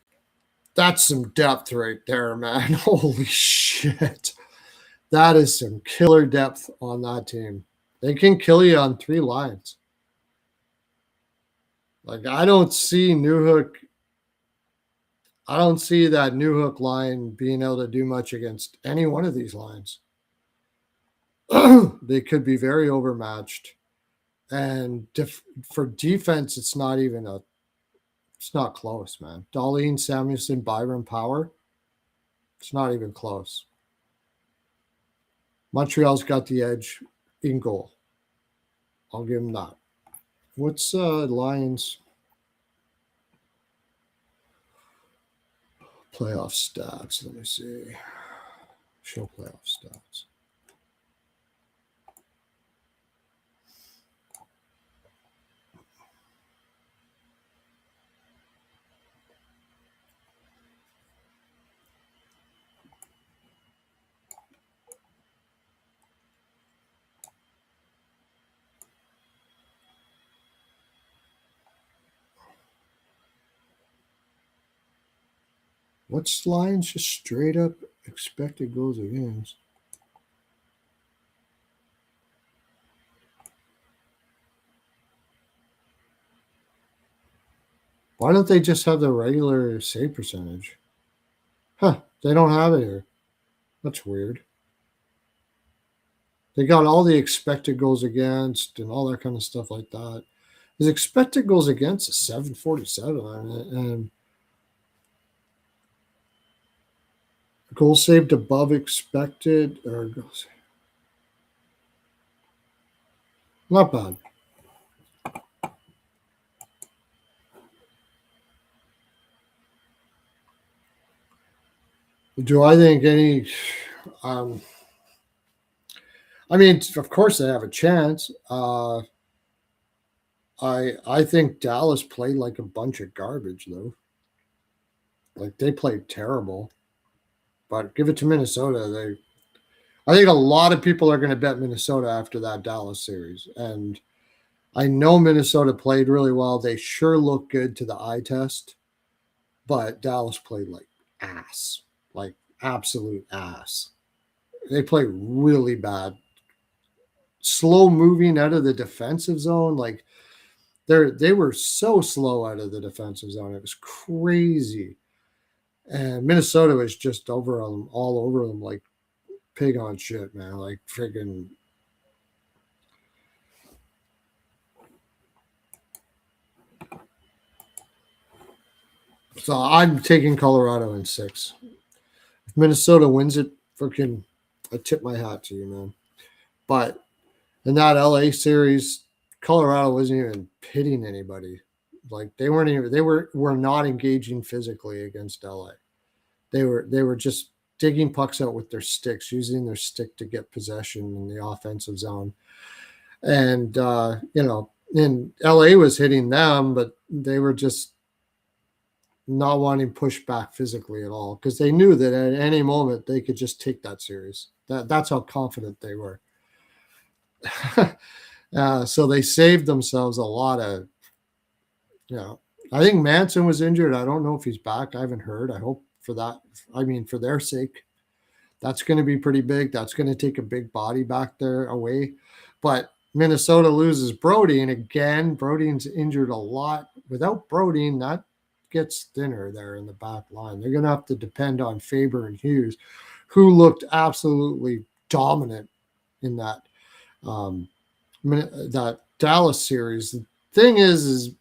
S1: some depth right there, man. Holy shit. That is some killer depth on that team. They can kill you on three lines. Like, I don't see that Newhook line being able to do much against any one of these lines. They could be very overmatched. And for defense, it's not close, man. Darlene Samuelson, Byron Power, it's not even close. Montreal's got the edge in goal. I'll give them that. What's Lions playoff stats? Let me see. Show playoff stats. What's Lions just straight up expected goals against? Why don't they just have the regular save percentage? Huh, they don't have it here. That's weird. They got all the expected goals against and all that kind of stuff like that. His expected goals against is 747, and goals saved above expected, or goals. Not bad. Do I think any? I mean, of course they have a chance. I think Dallas played like a bunch of garbage though. Like they played terrible. But give it to Minnesota. I think a lot of people are going to bet Minnesota after that Dallas series, and I know Minnesota played really well. They sure look good to the eye test, but Dallas played like ass, like absolute ass. They played really bad. Slow moving out of the defensive zone, like they were so slow out of the defensive zone. It was crazy. And Minnesota was just over them, all over them, like pig on shit, man. Like friggin'. So I'm taking Colorado in 6. If Minnesota wins it, freaking, I tip my hat to you, man. But in that LA series, Colorado wasn't even pitting anybody. Like they were not engaging physically against LA. They were just digging pucks out with their sticks, using their stick to get possession in the offensive zone. And and LA was hitting them, but they were just not wanting push back physically at all because they knew that at any moment they could just take that series. That's how confident they were. So they saved themselves a lot of, I think Manson was injured. I don't know if he's back. I haven't heard. I hope for that. I mean, for their sake, that's going to be pretty big. That's going to take a big body back there away. But Minnesota loses Brody, and again, Brody's injured a lot. Without Brody, that gets thinner there in the back line. They're going to have to depend on Faber and Hughes, who looked absolutely dominant in that that Dallas series. The thing is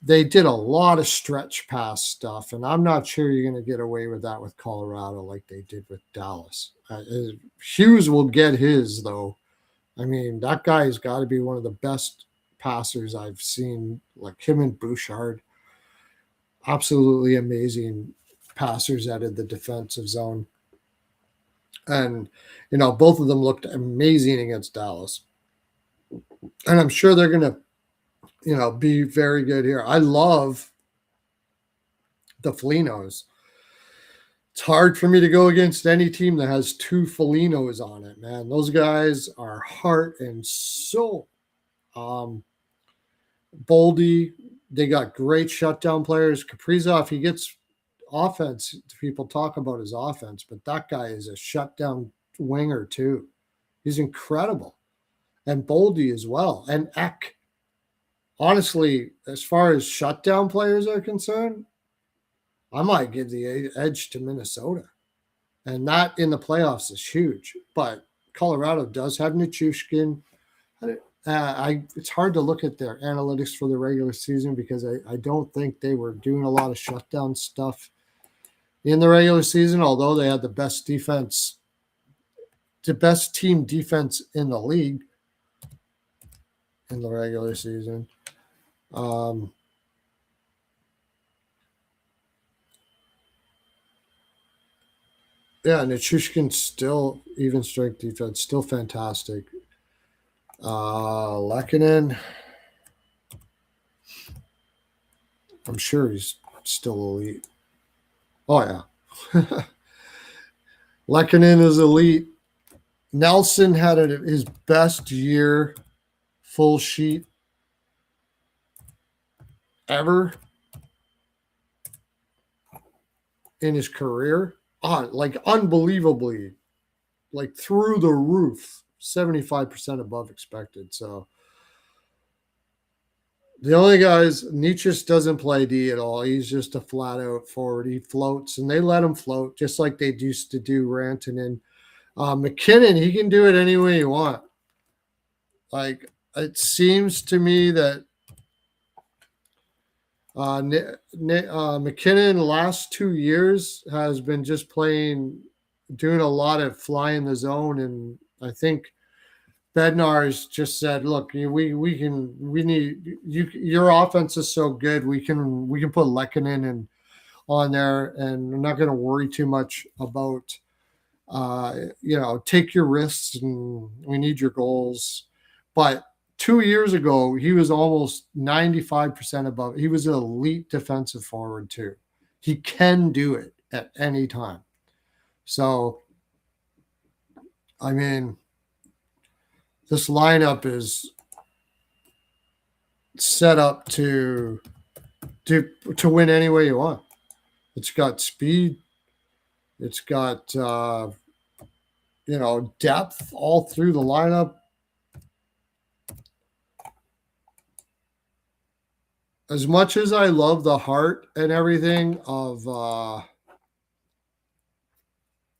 S1: they did a lot of stretch pass stuff, and I'm not sure you're going to get away with that with Colorado like they did with Dallas. Hughes will get his, though. I mean, that guy's got to be one of the best passers I've seen, like him and Bouchard. Absolutely amazing passers out of the defensive zone. And, both of them looked amazing against Dallas. And I'm sure they're going to, be very good here. I love the Felinos. It's hard for me to go against any team that has two Felinos on it, man. Those guys are heart and soul. Boldy, they got great shutdown players. Kaprizov, he gets offense. People talk about his offense, but that guy is a shutdown winger too. He's incredible. And Boldy as well. And Eck. Honestly, as far as shutdown players are concerned, I might give the edge to Minnesota. And that in the playoffs is huge. But Colorado does have Nichushkin. It's hard to look at their analytics for the regular season because I don't think they were doing a lot of shutdown stuff in the regular season, although they had the best defense, the best team defense in the league in the regular season. Yeah, Nichushkin still even strength defense, still fantastic. Lehkonen, I'm sure he's still elite. Oh yeah, Lehkonen is elite. Nelson had his best year, full sheet ever in his career. Like unbelievably, like through the roof, 75% above expected. So the only guys, Nietzsche doesn't play D at all. He's just a flat out forward. He floats, and they let him float just like they used to do Rantanen. McKinnon, he can do it any way you want. Like, it seems to me that McKinnon the last 2 years has been just doing a lot of flying the zone, and I think Bednar's just said, "Look, we need you. Your offense is so good. We can put Lehkonen on there, and we're not going to worry too much about, take your risks, and we need your goals." But 2 years ago, he was almost 95% above. He was an elite defensive forward too. He can do it at any time. So, I mean, this lineup is set up to win any way you want. It's got speed. It's got depth all through the lineup. As much as I love the heart and everything of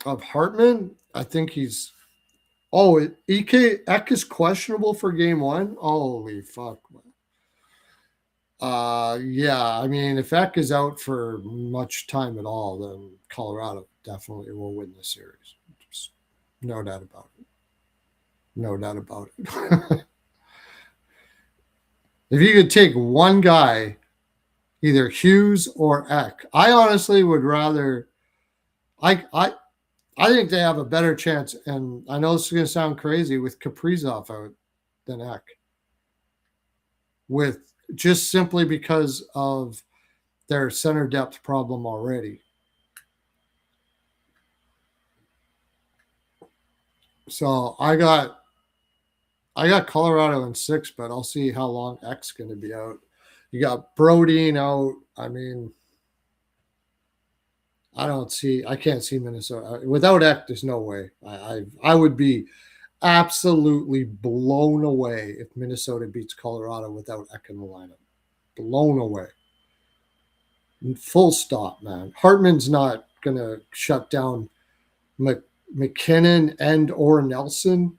S1: Hartman, I think he's. Eck is questionable for game one. Holy fuck, man. Yeah, I mean, if Eck is out for much time at all, then Colorado definitely will win the series. Just no doubt about it. No doubt about it. If you could take one guy, either Hughes or Eck, I honestly would rather. I think they have a better chance, and I know this is going to sound crazy, with Kaprizov out than Eck. With just simply because of their center depth problem already. So I got Colorado in 6, but I'll see how long Eck's going to be out. You got Brodeen out. I mean, I can't see Minnesota. Without Eck, there's no way. I would be absolutely blown away if Minnesota beats Colorado without Eck in the lineup. Blown away. Full stop, man. Hartman's not going to shut down McKinnon and or Nelson.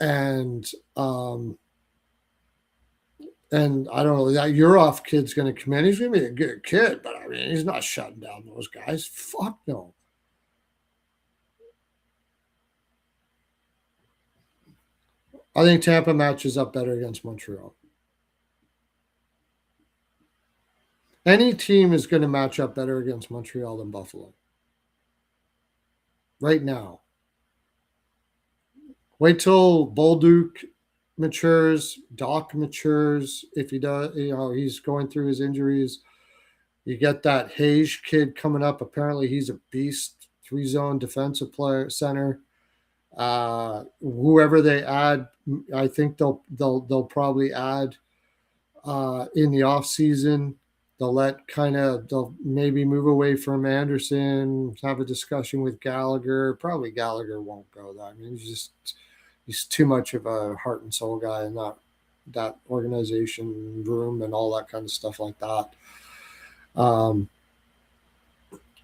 S1: And I don't know, that Urov kid's going to come in. He's going to be a good kid, but I mean, he's not shutting down those guys. Fuck no. I think Tampa matches up better against Montreal. Any team is going to match up better against Montreal than Buffalo. Right now. Wait till Bolduc matures, Doc matures. If he does, he's going through his injuries. You get that Hayes kid coming up. Apparently, he's a beast. 3-zone defensive player center. Whoever they add, I think they'll probably add in the off season. They'll maybe move away from Anderson, have a discussion with Gallagher. Probably Gallagher won't go though. I mean, he's too much of a heart and soul guy in that organization room and all that kind of stuff like that.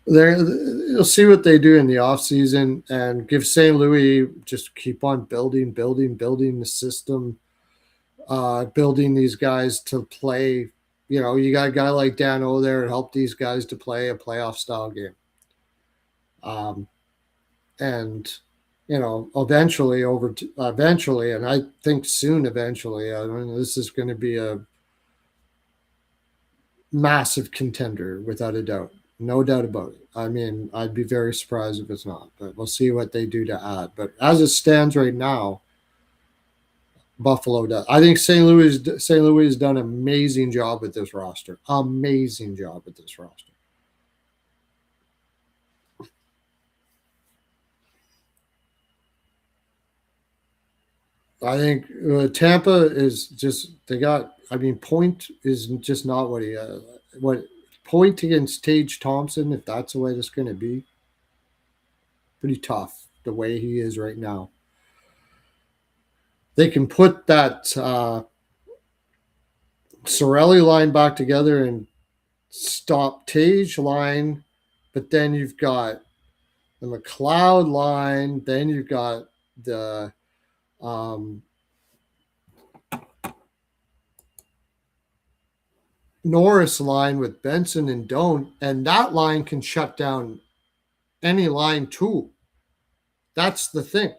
S1: You'll see what they do in the off season and give St. Louis just keep on building the system, building these guys to play. You got a guy like Dan O there to help these guys to play a playoff style game. And eventually, and I think soon, eventually, I mean, this is going to be a massive contender without a doubt. No doubt about it. I mean, I'd be very surprised if it's not, but we'll see what they do to add. But as it stands right now, Buffalo does. I think St. Louis has done an amazing job with this roster. Amazing job with this roster. I think Tampa is just Point is just not what Point against Tage Thompson, if that's the way it's going to be. Pretty tough the way he is right now. They can put that Cirelli line back together and stop Tage line, but then you've got the McLeod line, then you've got the Norris line with Benson and Doan, and that line can shut down any line too. That's the thing.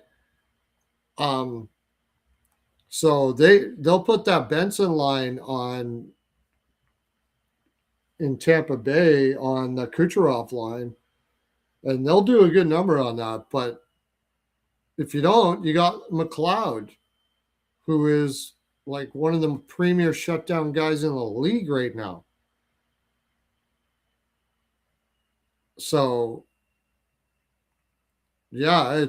S1: So they'll put that Benson line on in Tampa Bay on the Kucherov line, and they'll do a good number on that. But if you don't, you got McLeod, who is like one of the premier shutdown guys in the league right now. So, yeah,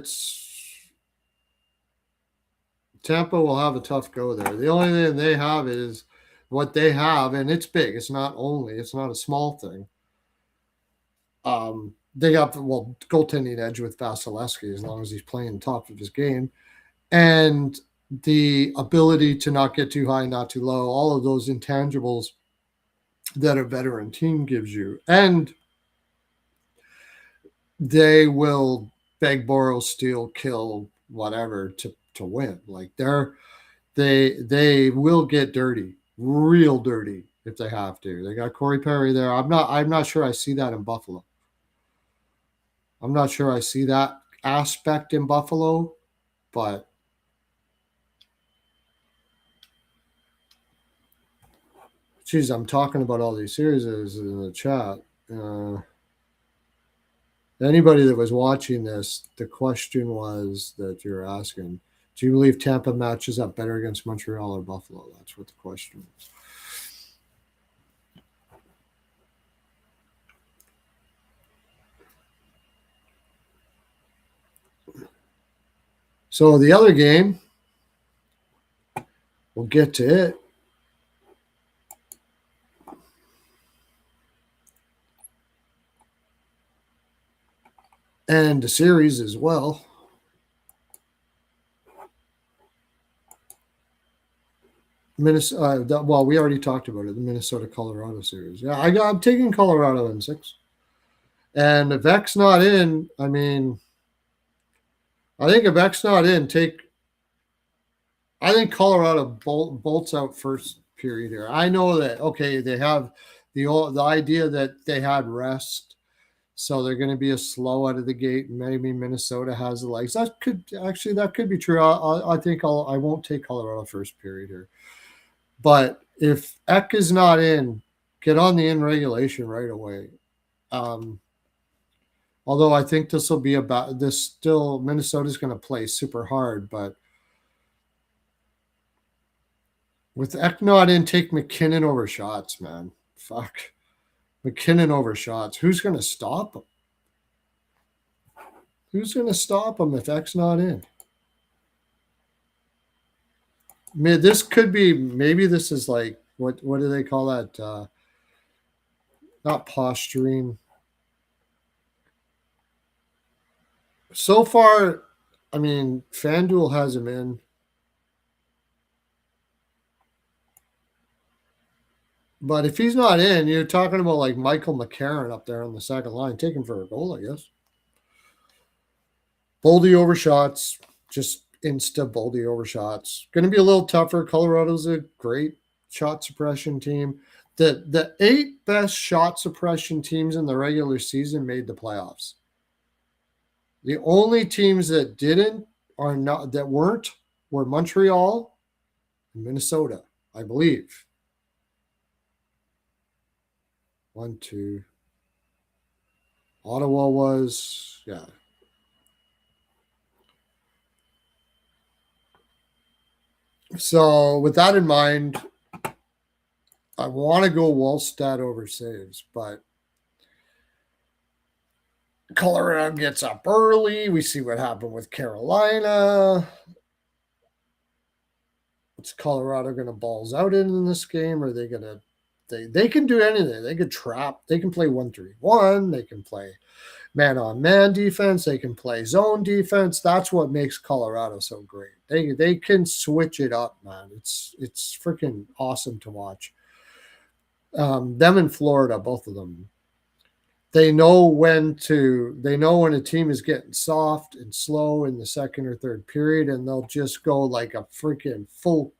S1: Tampa will have a tough go there. The only thing they have is what they have, and it's big. It's not a small thing. They got goaltending edge with Vasilevsky as long as he's playing top of his game, and the ability to not get too high, not too low. All of those intangibles that a veteran team gives you, and they will beg, borrow, steal, kill, whatever to win. Like they will get dirty, real dirty if they have to. They got Corey Perry there. I'm not sure I see that in Buffalo. I'm not sure I see that aspect in Buffalo, but geez, I'm talking about all these series in the chat. Anybody that was watching this, the question was that you're asking, do you believe Tampa matches up better against Montreal or Buffalo? That's what the question was. So the other game, we'll get to it. And the series as well. Minnesota. Well, we already talked about it. The Minnesota-Colorado series. Yeah, I'm taking Colorado in 6. And if Eck's not in, I mean, I think if Eck's not in, I think Colorado bolts out first period here. I know that they have the idea that they had rest, so they're going to be a slow out of the gate. Maybe Minnesota has the legs. That could be true. I think I won't take Colorado first period here. But if Eck is not in, get on the in regulation right away. Although I think this will be about this. Still, Minnesota's going to play super hard, but with Eck not in, take McKinnon over Shots, man. Fuck. McKinnon over Shots. Who's going to stop him? Who's going to stop him if X not in? I mean, this could be, maybe this is like, what do they call that? Not posturing. So far, I mean, FanDuel has him in. But if he's not in, you're talking about like Michael McCarron up there on the second line, taking for a goal, I guess. Boldy over Shots, just insta Boldy over Shots. Going to be a little tougher. Colorado's a great shot suppression team. The 8 best shot suppression teams in the regular season made the playoffs. The only teams that weren't were Montreal and Minnesota, I believe. 1, 2. Ottawa was, yeah. So with that in mind, I want to go Wallstat over saves, but Colorado gets up early. We see what happened with Carolina. What's Colorado going to balls out in this game? Or are they going to? They can do anything. They could trap. They can play 1-3-1. They can play man-on-man defense. They can play zone defense. That's what makes Colorado so great. They can switch it up, man. It's freaking awesome to watch. Them in Florida, both of them. They know when a team is getting soft and slow in the second or third period, and they'll just go like a freaking full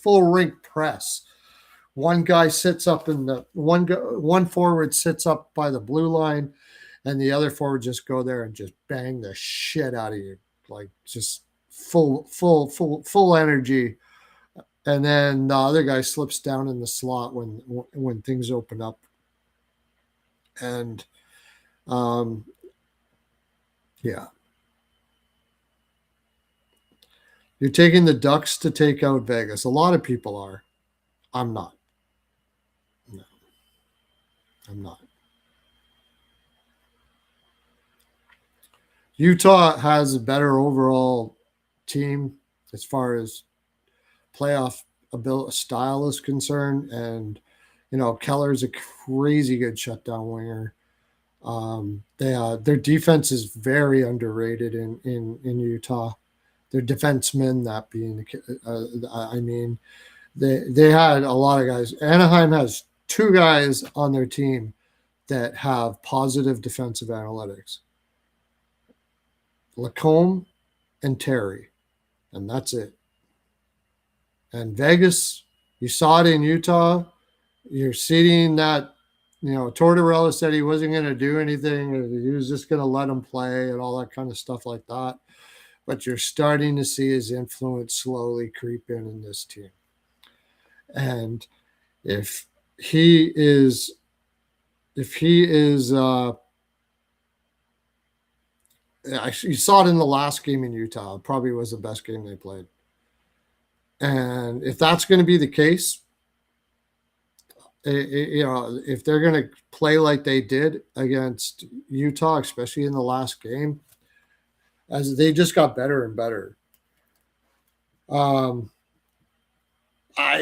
S1: rink press. One guy sits up in the one forward sits up by the blue line, and the other forward just go there and just bang the shit out of you, like just full energy. And then the other guy slips down in the slot when things open up. And yeah. You're taking the Ducks to take out Vegas. A lot of people are. I'm not. No. I'm not. Utah has a better overall team as far as playoff style is concerned. And, Keller's a crazy good shutdown winger. Their defense is very underrated in Utah. Their defensemen, that being, they had a lot of guys. Anaheim has 2 guys on their team that have positive defensive analytics: Lacombe and Terry, and that's it. And Vegas, you saw it in Utah. You're seeing that, Tortorella said he wasn't going to do anything. He was just going to let him play and all that kind of stuff like that. But you're starting to see his influence slowly creep in this team. And if he is, you saw it in the last game in Utah. It probably was the best game they played. And if that's going to be the case, if they're going to play like they did against Utah, especially in the last game, as they just got better and better. I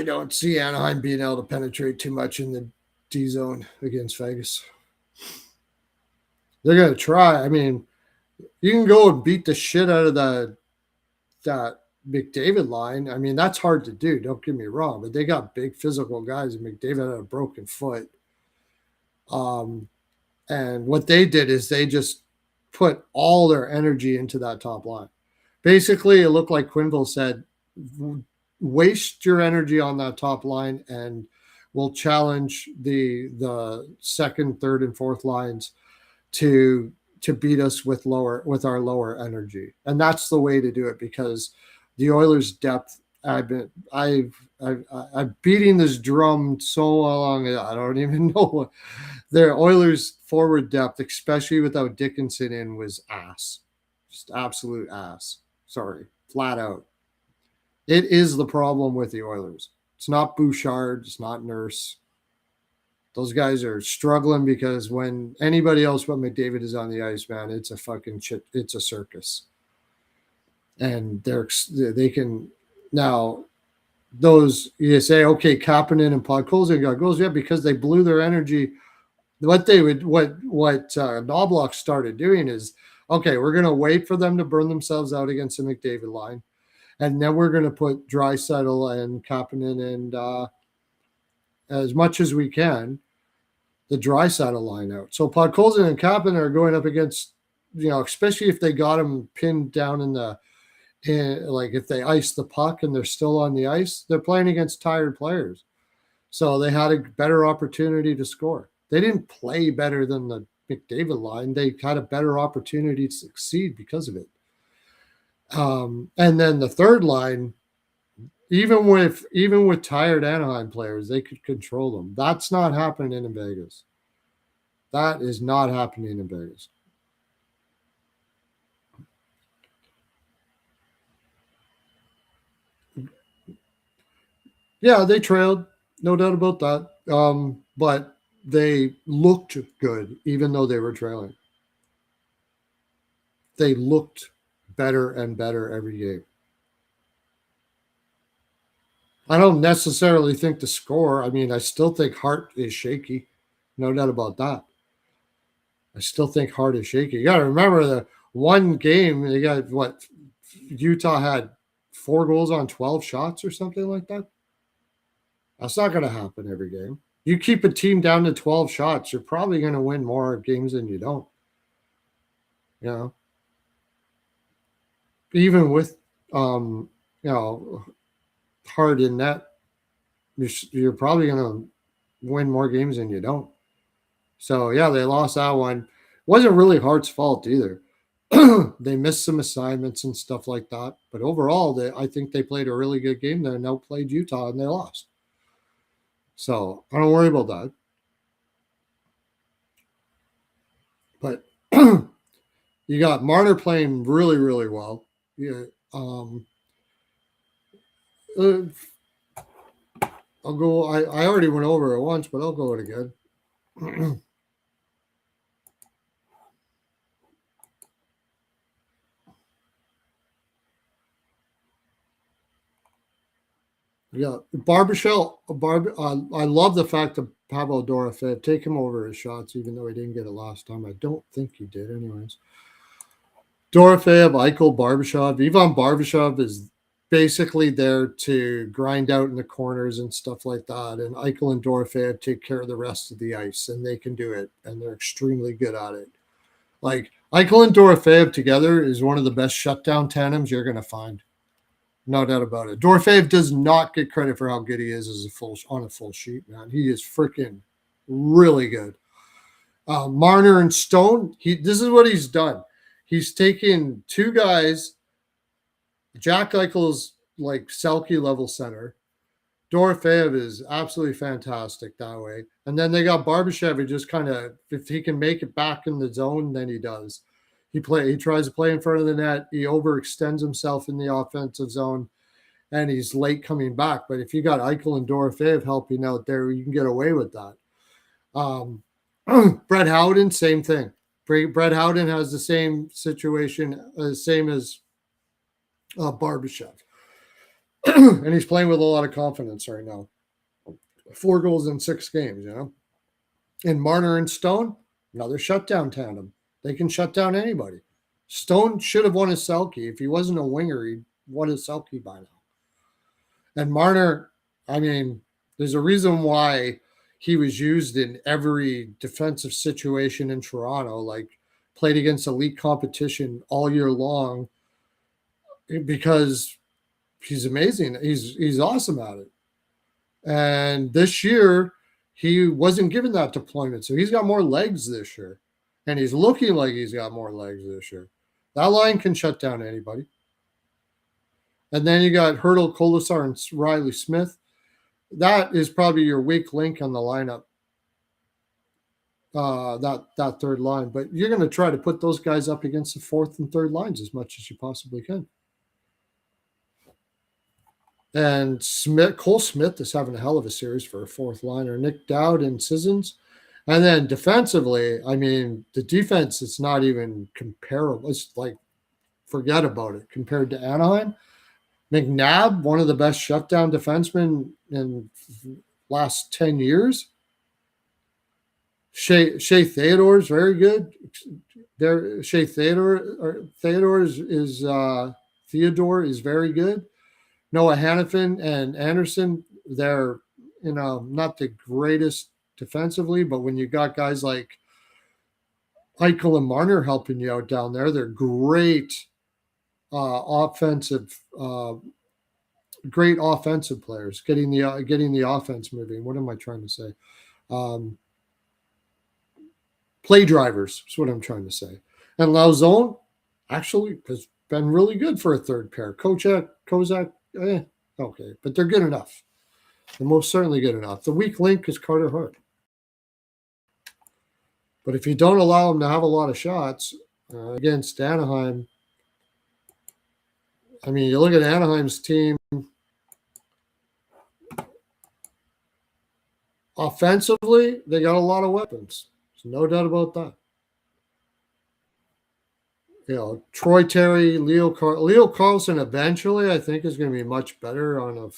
S1: don't see Anaheim being able to penetrate too much in the D zone against Vegas. They're going to try. I mean, you can go and beat the shit out of that McDavid line. I mean, that's hard to do. Don't get me wrong, but they got big physical guys, and McDavid had a broken foot. And what they did is they just put all their energy into that top line. Basically, it looked like Quinville said, waste your energy on that top line, and we'll challenge the second, third, and fourth lines to beat us with our lower energy. And that's the way to do it, because the Oilers' depth, I've beating this drum so long, I don't even know. Their Oilers' forward depth, especially without Dickinson in, was ass. Just absolute ass. Sorry, flat out. It is the problem with the Oilers. It's not Bouchard. It's not Nurse. Those guys are struggling because when anybody else but McDavid is on the ice, man, it's a fucking shit. It's a circus. And they can now those you say, okay, Kapanen and Podkolzin got goals, yeah, because they blew their energy. What Knobloch started doing is, okay, we're gonna wait for them to burn themselves out against the McDavid line, and then we're gonna put Draisaitl and Kapanen and as much as we can, the Draisaitl line out. So Podkolzin and Kapanen are going up against, especially if they got them pinned down like if they ice the puck and they're still on the ice, they're playing against tired players. So they had a better opportunity to score. They didn't play better than the McDavid line. They had a better opportunity to succeed because of it. And then the third line, even with tired Anaheim players, they could control them. That's not happening in Vegas. That is not happening in Vegas. Yeah, they trailed, no doubt about that. But they looked good, even though they were trailing. They looked better and better every game. I don't necessarily think the score. I mean, I still think Hart is shaky. No doubt about that. I still think Hart is shaky. You got to remember the one game, they got what? Utah had 4 goals on 12 shots or something like that. That's not going to happen every game. You keep a team down to 12 shots, you're probably going to win more games than you don't. Even with, Hard in net, you're probably going to win more games than you don't. So, yeah, they lost that one. It wasn't really Hart's fault either. They missed some assignments and stuff like that. But overall, I think they played a really good game there and outplayed Utah, and they lost. So I don't worry about that. But you got Marner playing really, really well. Yeah. I'll go. I already went over it once, but I'll go it again. Yeah, Barbashell. I love the fact that Pavel Dorofeyev take him over his shots, even though he didn't get it last time. I don't think he did, anyways. Dorofeyev, Eichel, Barbashov. Ivan Barbashov is basically there to grind out in the corners and stuff like that. And Eichel and Dorofeyev take care of the rest of the ice, and they can do it, and they're extremely good at it. Like Eichel and Dorofeyev together is one of the best shutdown tandems you're going to find. No doubt about it. Dorofeyev does not get credit for how good he is on a full sheet, man. He is freaking really good. Marner and Stone, this is what he's done. He's taken 2 guys, Jack Eichel's like Selke level center. Dorofeyev is absolutely fantastic that way. And then they got Barbashev, who just kind of, if he can make it back in the zone, then he does. He tries to play in front of the net. He overextends himself in the offensive zone, and he's late coming back. But if you got Eichel and Dorofeyev helping out there, you can get away with that. Brett Howden, same thing. Brett Howden has the same situation, same as Barbashev. And he's playing with a lot of confidence right now. 4 goals in 6 games, And Marner and Stone, another shutdown tandem. They can shut down anybody. Stone should have won a Selke. If he wasn't a winger, he won a Selke by now. And Marner, I mean, there's a reason why he was used in every defensive situation in Toronto, like played against elite competition all year long, because he's amazing. He's awesome at it. And this year, he wasn't given that deployment. So he's got more legs this year. And he's looking like he's got more legs this year. That line can shut down anybody. And then you got Hurdle, Kolasar, and Riley Smith. That is probably your weak link on the lineup, that third line. But you're going to try to put those guys up against the fourth and third lines as much as you possibly can. And Cole Smith is having a hell of a series for a fourth liner. Nick Dowd and Sissons. And then defensively, I mean, the defense is not even comparable. It's like, forget about it compared to Anaheim. McNabb, one of the best shutdown defensemen in last 10 years. Shea Theodore is very good. Theodore is very good. Noah Hannafin and Anderson, they're not the greatest defensively, but when you got guys like Eichel and Marner helping you out down there, they're great offensive players, getting the offense moving. What am I trying to say? Play drivers is what I'm trying to say. And Lauzon actually has been really good for a third pair. Kozak, okay, but they're good enough. They're most certainly good enough. The weak link is Carter Hart. But if you don't allow them to have a lot of shots against Anaheim, I mean, you look at Anaheim's team. Offensively, they got a lot of weapons. There's no doubt about that. Troy Terry, Leo Carlson eventually, I think, is going to be much better on a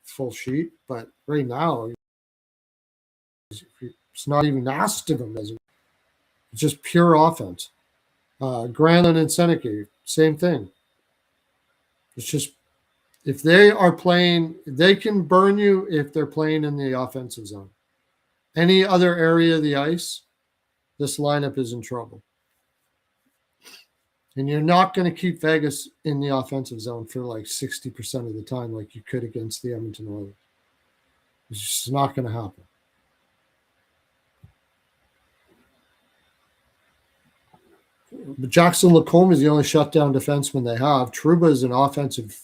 S1: full sheet. But right now, it's not even asked of him. It's just pure offense. Granlund and Seneca, same thing. It's just, if they are playing, they can burn you if they're playing in the offensive zone. Any other area of the ice, this lineup is in trouble. And you're not going to keep Vegas in the offensive zone for like 60% of the time like you could against the Edmonton Oilers. It's just not going to happen. But Jackson Lacombe is the only shutdown defenseman they have. Trouba is an offensive,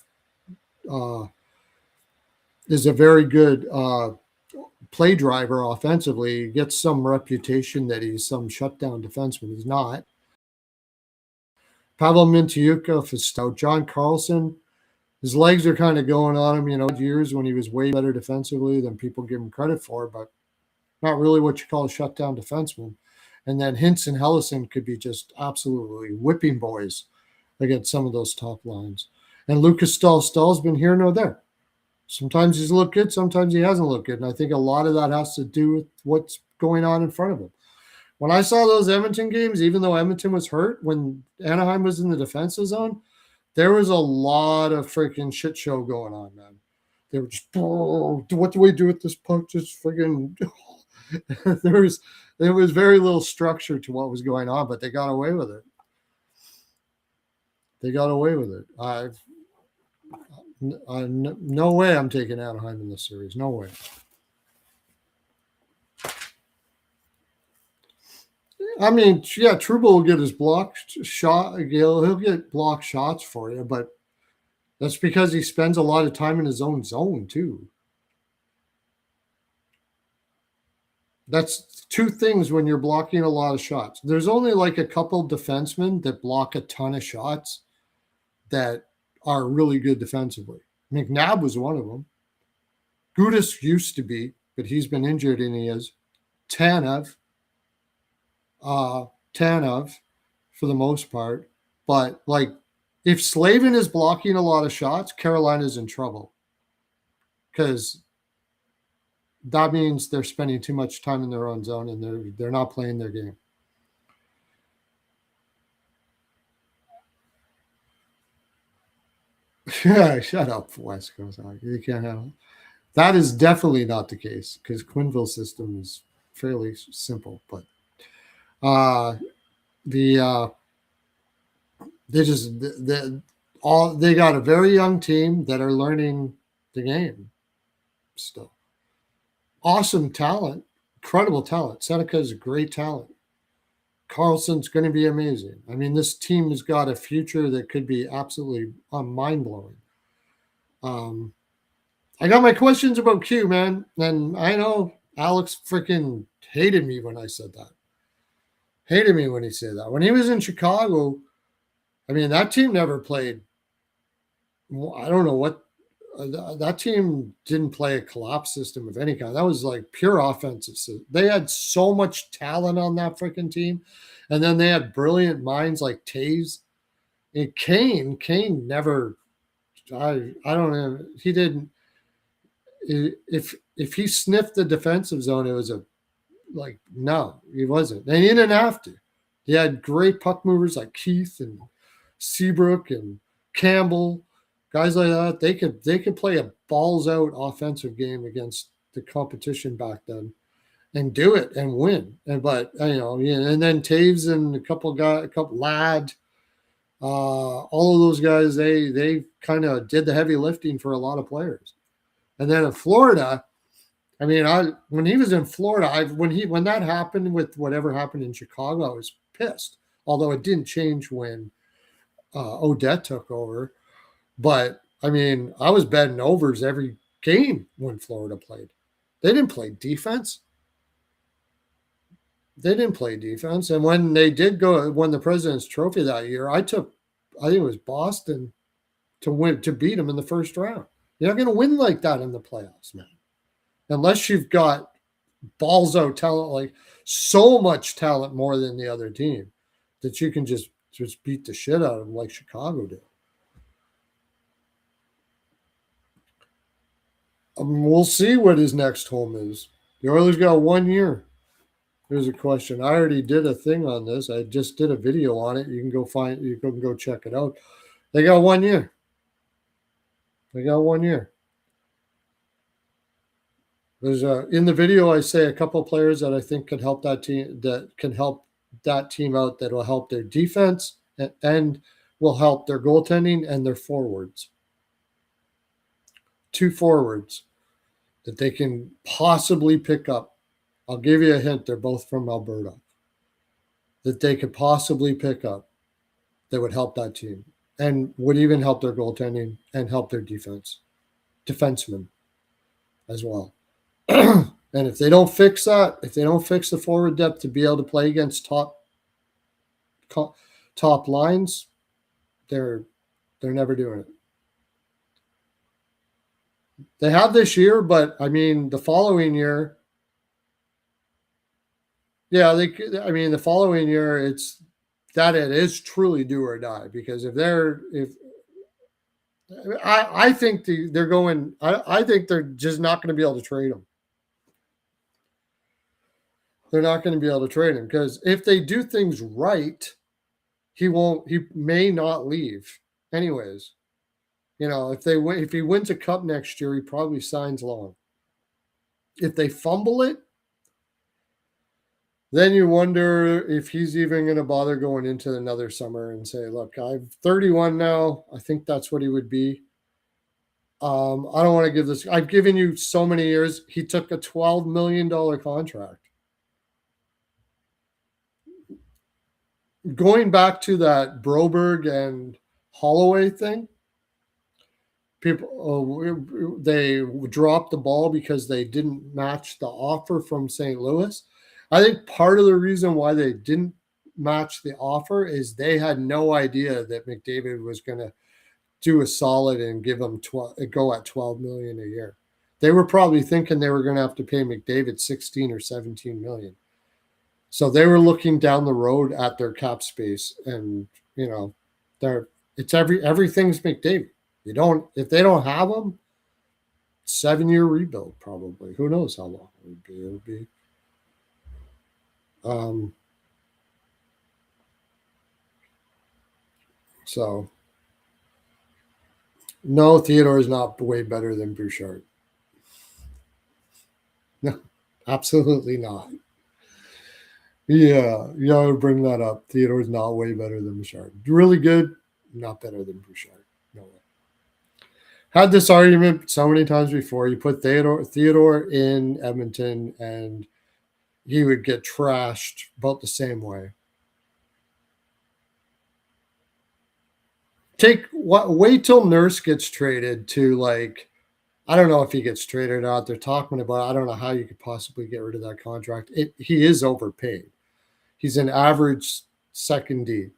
S1: is a very good play driver offensively. He gets some reputation that he's some shutdown defenseman. He's not. Pavel Mintyukov is stout. John Carlson, his legs are kind of going on him, years when he was way better defensively than people give him credit for, but not really what you call a shutdown defenseman. And then Hintz and Hellison could be just absolutely whipping boys against some of those top lines. And Lucas Stahl's been here nor there. Sometimes he's looked good, sometimes he hasn't looked good. And I think a lot of that has to do with what's going on in front of him. When I saw those Edmonton games, even though Edmonton was hurt, when Anaheim was in the defensive zone, there was a lot of freaking shit show going on, man. They were just, what do we do with this puck? Just freaking, there was very little structure to what was going on, but they got away with it. No way I'm taking Anaheim in this series. No way. I mean, yeah, Trouba will get his block shot. He'll get block shots for you, but that's because he spends a lot of time in his own zone too. That's two things when you're blocking a lot of shots. There's only like a couple defensemen that block a ton of shots that are really good defensively. McNabb was one of them. Gudas used to be, but he's been injured and he is. Tanev for the most part. But like, if Slavin is blocking a lot of shots, Carolina's in trouble. Because that means they're spending too much time in their own zone and they're not playing their game. Yeah, shut up, West Coast. You can't have it. That is definitely not the case because Quenneville's system is fairly simple. But they got a very young team that are learning the game still. Awesome talent, incredible talent. Seneca is a great talent. Carlson's going to be amazing. I mean, this team has got a future that could be absolutely mind-blowing. I got my questions about Q, man. And I know Alex freaking hated me when I said that. Hated me when he said that. When he was in Chicago, I mean, that team never played. I don't know what. that team didn't play a collapse system of any kind. That was like pure offensive. They had so much talent on that freaking team, and then they had brilliant minds like Taves and Kane. Kane never. I don't know. He didn't. If he sniffed the defensive zone, it was a like no, he wasn't, and he didn't have to. He had great puck movers like Keith and Seabrook and Campbell, guys like that. They could play a balls out offensive game against the competition back then and do it and win. And then Taves and a couple Lad, all of those guys, they kind of did the heavy lifting for a lot of players. And then in Florida, I mean, when he was in Florida, when that happened with whatever happened in Chicago, I was pissed. Although it didn't change when Odette took over. But I mean, I was betting overs every game when Florida played. They didn't play defense. And when they did win the President's Trophy that year, I think it was Boston to beat them in the first round. You're not going to win like that in the playoffs, man. Unless you've got balls out talent, like so much talent more than the other team that you can just beat the shit out of them like Chicago did. We'll see what his next home is. The Oilers got 1 year. Here's a question. I already did a thing on this. I just did a video on it. You can go check it out. They got 1 year. There's in the video I say a couple of players that I think can help that team out, that will help their defense and will help their goaltending and their forwards. 2 forwards that they can possibly pick up. I'll give you a hint. They're both from Alberta. That they could possibly pick up that would help that team and would even help their goaltending and help their defensemen as well. And if they don't fix that, if they don't fix the forward depth to be able to play against top lines, they're never doing it. They have this year, but I mean the following year. Yeah, the following year it is truly do or die, because I think they're going. I think they're just not going to be able to trade him. They're not going to be able to trade him because if they do things right, he may not leave. Anyways, if he wins a cup next year, he probably signs long. If they fumble it, then you wonder if he's even going to bother going into another summer and say, look, I'm 31 now. I think that's what he would be. I don't want to give this. I've given you so many years. He took a $12 million contract. Going back to that Broberg and Holloway thing, they dropped the ball because they didn't match the offer from St. Louis. I think part of the reason why they didn't match the offer is they had no idea that McDavid was going to do a solid and give them go at $12 million a year. They were probably thinking they were going to have to pay McDavid $16 or $17 million. So they were looking down the road at their cap space, and everything's McDavid. If they don't have them, 7-year rebuild probably. Who knows how long it would be? It would be. So no, Theodore is not way better than Bouchard. No, absolutely not. Yeah, I would bring that up. Theodore is not way better than Bouchard. Really good, not better than Bouchard. No way. Had this argument so many times before. You put Theodore in Edmonton, and he would get trashed about the same way. Wait till Nurse gets traded to I don't know if he gets traded or not. They're talking about, I don't know how you could possibly get rid of that contract. He is overpaid. He's an average second D.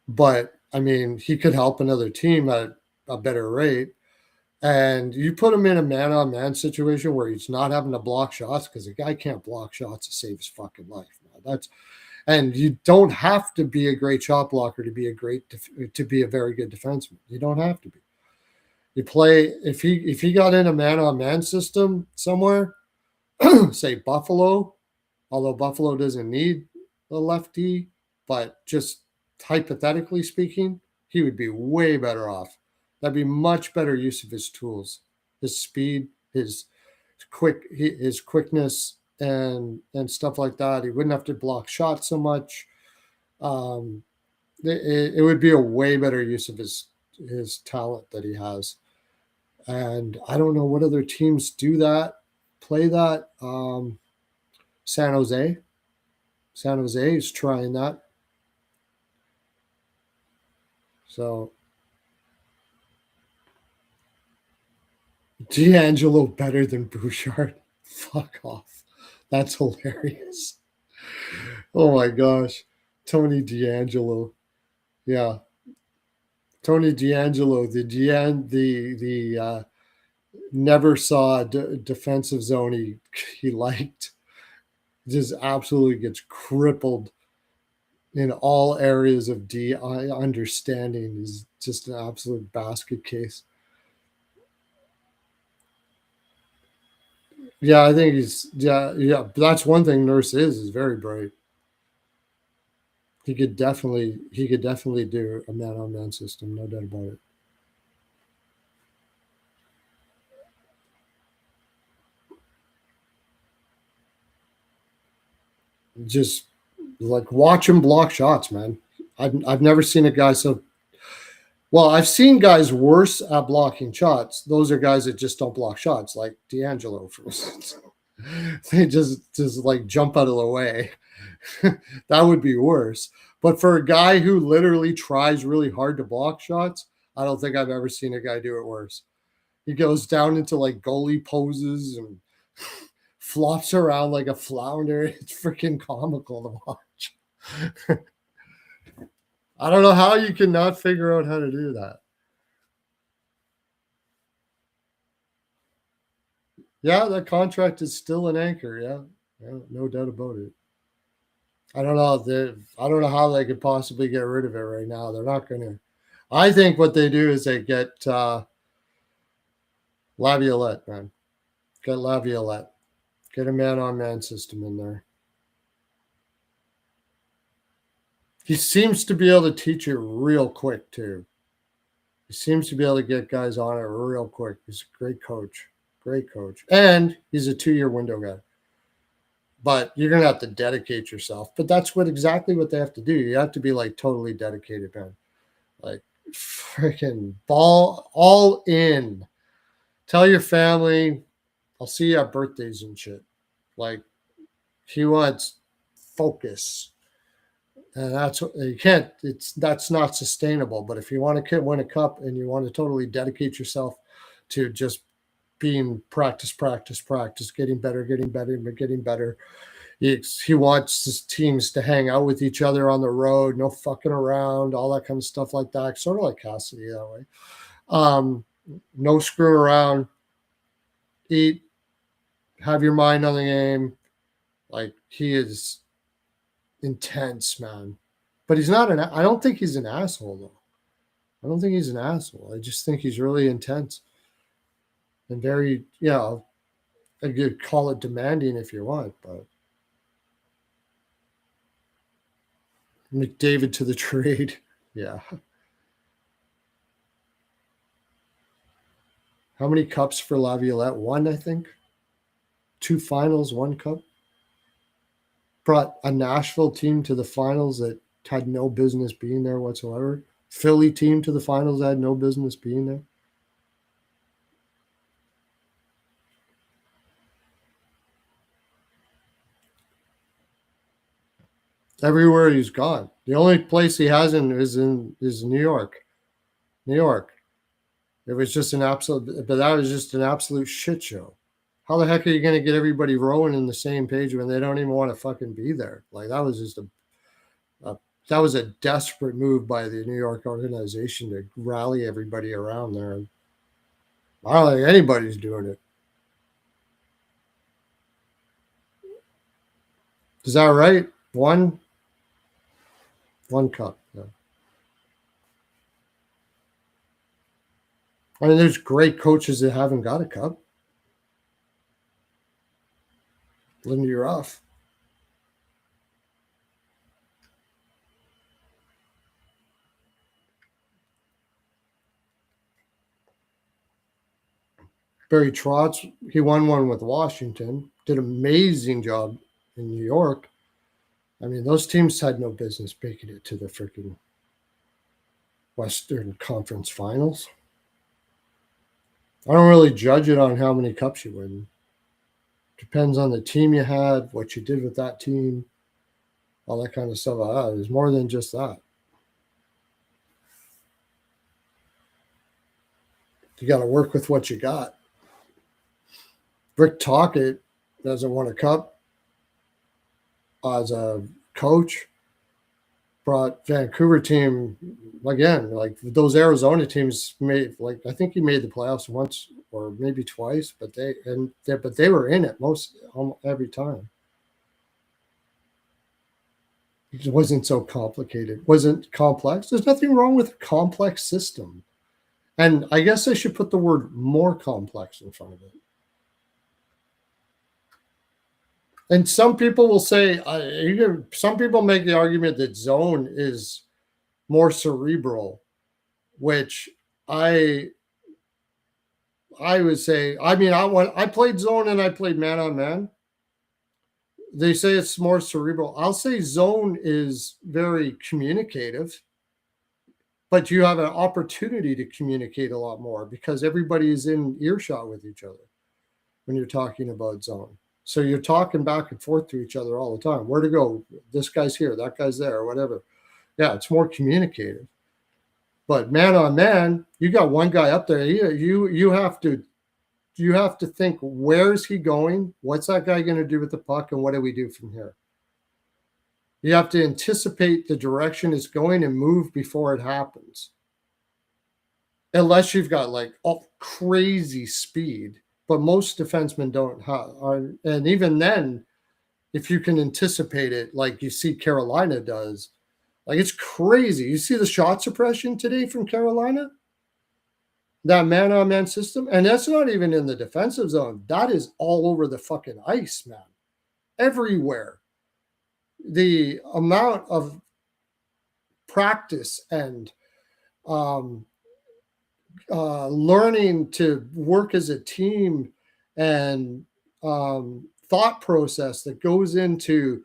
S1: But, I mean, he could help another team at a better rate. And you put him in a man-on-man situation where he's not having to block shots, because the guy can't block shots to save his fucking life. Man. And you don't have to be a great shot blocker to be a very good defenseman. You don't have to be. You play if he got in a man-on-man system somewhere, say Buffalo, although Buffalo doesn't need a lefty, but just hypothetically speaking, he would be way better off. That'd be much better use of his tools, his speed, his quickness, and stuff like that. He wouldn't have to block shots so much. It would be a way better use of his talent that he has. And I don't know what other teams do that, play that. San Jose is trying that. So D'Angelo better than Bouchard? Fuck off. That's hilarious. Oh my gosh. Tony D'Angelo. Yeah. Tony D'Angelo, the never saw a defensive zone he liked. Just absolutely gets crippled in all areas of D understanding. Is just an absolute basket case. Yeah, I think yeah. That's one thing Nurse is very bright. He could definitely do a man-on-man system, no doubt about it. Just like watch him block shots, man. I've never seen a guy so well. I've seen guys worse at blocking shots. Those are guys that just don't block shots, like D'Angelo, for instance. They just like jump out of the way. That would be worse. But for a guy who literally tries really hard to block shots, I don't think I've ever seen a guy do it worse. He goes down into like goalie poses and flops around like a flounder. It's freaking comical to watch. I don't know how you cannot figure out how to do that. Yeah, that contract is still an anchor. Yeah, no doubt about it. I don't know. I don't know how they could possibly get rid of it right now. They're not going to. I think what they do is they get Laviolette, man. Get Laviolette. Get a man-on-man system in there. He seems to be able to teach it real quick, too. He seems to be able to get guys on it real quick. He's a great coach. Great coach. And he's a 2-year window guy. But you're going to have to dedicate yourself. But that's exactly what they have to do. You have to be like totally dedicated, man. Like freaking ball all in. Tell your family, I'll see you at birthdays and shit. Like he wants focus. And that's what you can't, that's not sustainable. But if you want to win a cup and you want to totally dedicate yourself to just being practice, getting better. He wants his teams to hang out with each other on the road, no fucking around, all that kind of stuff like that. Sort of like Cassidy that way. No screwing around. Eat. Have your mind on the game. Like he is intense, man. But he's not I don't think he's an asshole though. I don't think he's an asshole. I just think he's really intense and very, I could call it demanding if you want, but McDavid to the trade. Yeah. How many cups for Laviolette? 1, I think. 2 finals, 1 cup. Brought a Nashville team to the finals that had no business being there whatsoever. Philly team to the finals that had no business being there. Everywhere he's gone. The only place he hasn't is New York. New York. It was just but that was just an absolute shit show. How the heck are you going to get everybody rowing in the same page when they don't even want to fucking be there? Like that was just that was a desperate move by the New York organization to rally everybody around there. I don't think anybody's doing it. Is that right? One cup. Yeah. I mean, there's great coaches that haven't got a cup. Lindy, you're off. Barry Trotz, he won one with Washington, did an amazing job in New York. I mean, those teams had no business making it to the freaking Western Conference Finals. I don't really judge it on how many cups you win. Depends on the team you had, what you did with that team, all that kind of stuff. There's more than just that. You got to work with what you got. Rick Tocchet doesn't win a cup as a coach. Brought Vancouver team again, like those Arizona teams made, like I think he made the playoffs once or maybe twice, but they were in it almost every time. It wasn't so complicated, wasn't complex. There's nothing wrong with a complex system, and I guess I should put the word more complex in front of it. And some people will say, some people make the argument that zone is more cerebral, which I would say. I mean, I played zone and I played man on man. They say it's more cerebral. I'll say zone is very communicative, but you have an opportunity to communicate a lot more because everybody is in earshot with each other when you're talking about zone. So you're talking back and forth to each other all the time. Where to go? This guy's here, that guy's there, or whatever. Yeah, it's more communicative. But man on man, you got one guy up there. You have to think, where's he going? What's that guy going to do with the puck? And what do we do from here? You have to anticipate the direction it's going and move before it happens. Unless you've got like crazy speed, but most defensemen don't have. And even then, if you can anticipate it, like you see Carolina does, like it's crazy. You see the shot suppression today from Carolina? That man-on-man system, and that's not even in the defensive zone. That is all over the fucking ice, man. Everywhere. The amount of practice and learning to work as a team and thought process that goes into,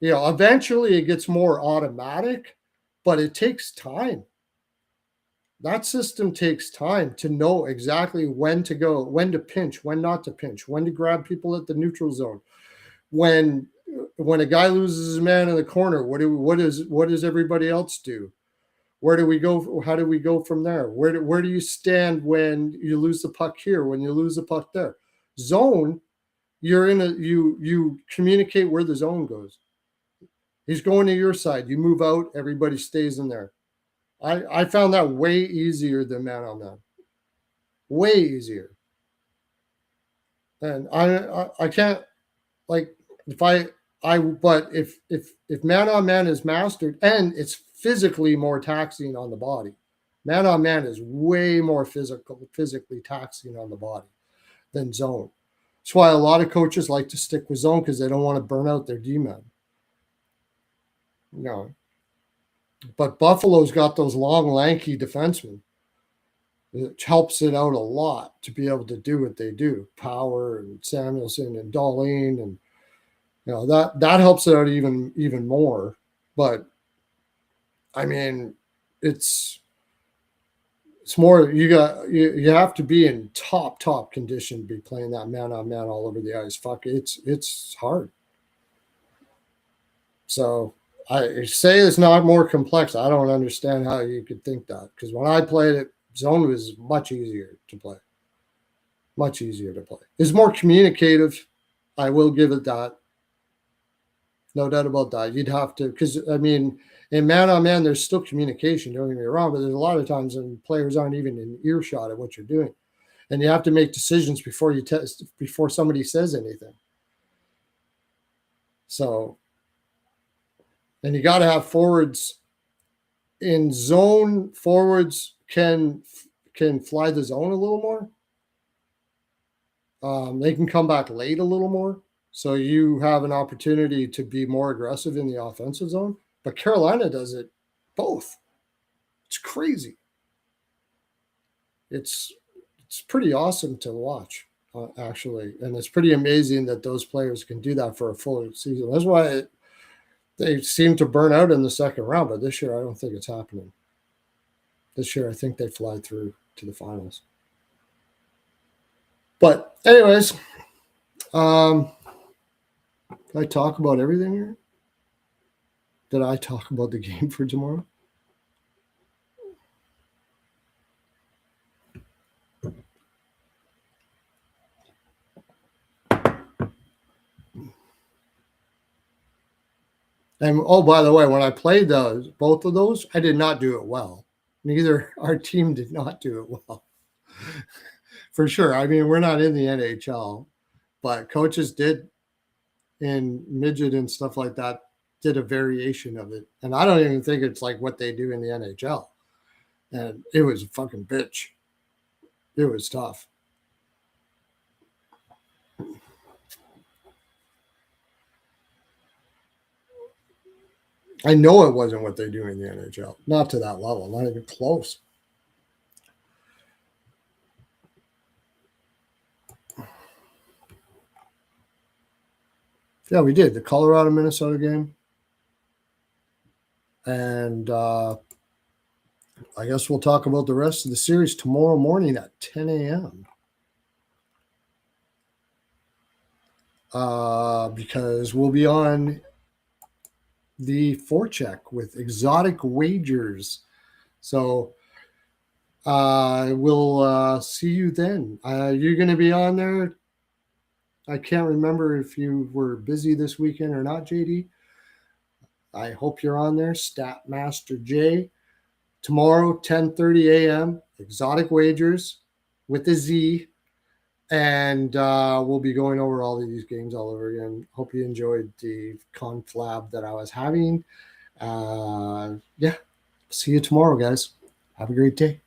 S1: eventually it gets more automatic, but it takes time. That system takes time to know exactly when to go, when to pinch, when not to pinch, when to grab people at the neutral zone. When a guy loses his man in the corner, what does everybody else do? Where do we go? How do we go from there? Where do you stand when you lose the puck here, when you lose the puck there? Zone, you communicate where the zone goes. He's going to your side. You move out, everybody stays in there. I found that way easier than man on man. Way easier. And I can't, like, but if man on man is mastered, and it's physically more taxing on the body. Man on man is way more physically taxing on the body than zone. That's why a lot of coaches like to stick with zone, because they don't want to burn out their D-men. But Buffalo's got those long, lanky defensemen. It helps it out a lot to be able to do what they do. Power and Samuelson and Dahlin, and that helps it out even more. But I mean, it's more, you have to be in top condition to be playing that man on man all over the ice. Fuck, it's hard. So I say it's not more complex. I don't understand how you could think that, because when I played it, zone was much easier to play. Much easier to play. It's more communicative. I will give it that. No doubt about that. You'd have to, because I mean, in man on man, there's still communication. Don't get me wrong, but there's a lot of times when players aren't even in earshot of what you're doing. and you have to make decisions before you test before somebody says anything. So, and you got to have forwards in zone. Forwards can fly the zone a little more. They can come back late a little more, so you have an opportunity to be more aggressive in the offensive zone. But Carolina does it both. It's crazy. It's pretty awesome to watch, actually, and it's pretty amazing that those players can do that for a full season. That's why they seem to burn out in the second round. But this year, I don't think it's happening. This year, I think they fly through to the finals. But anyways, did I talk about everything here? Did I talk about the game for tomorrow? And oh, by the way, when I played both of those, I did not do it well. Neither our team did not do it well. For sure. I mean, we're not in the NHL, but coaches did in midget and stuff like that did a variation of it. And I don't even think it's like what they do in the NHL. And it was a fucking bitch. It was tough. I know it wasn't what they do in the NHL. Not to that level, not even close. Yeah, we did the Colorado Minnesota game. And I guess we'll talk about the rest of the series tomorrow morning at 10 a.m. Because we'll be on the forecheck with exotic wagers. So we'll see you then. You're going to be on there. I can't remember if you were busy this weekend or not, JD. I hope you're on there. Statmaster J. Tomorrow, 10:30 a.m. Exotic wagers with a Z. And we'll be going over all of these games all over again. Hope you enjoyed the conflab that I was having. Yeah. See you tomorrow, guys. Have a great day.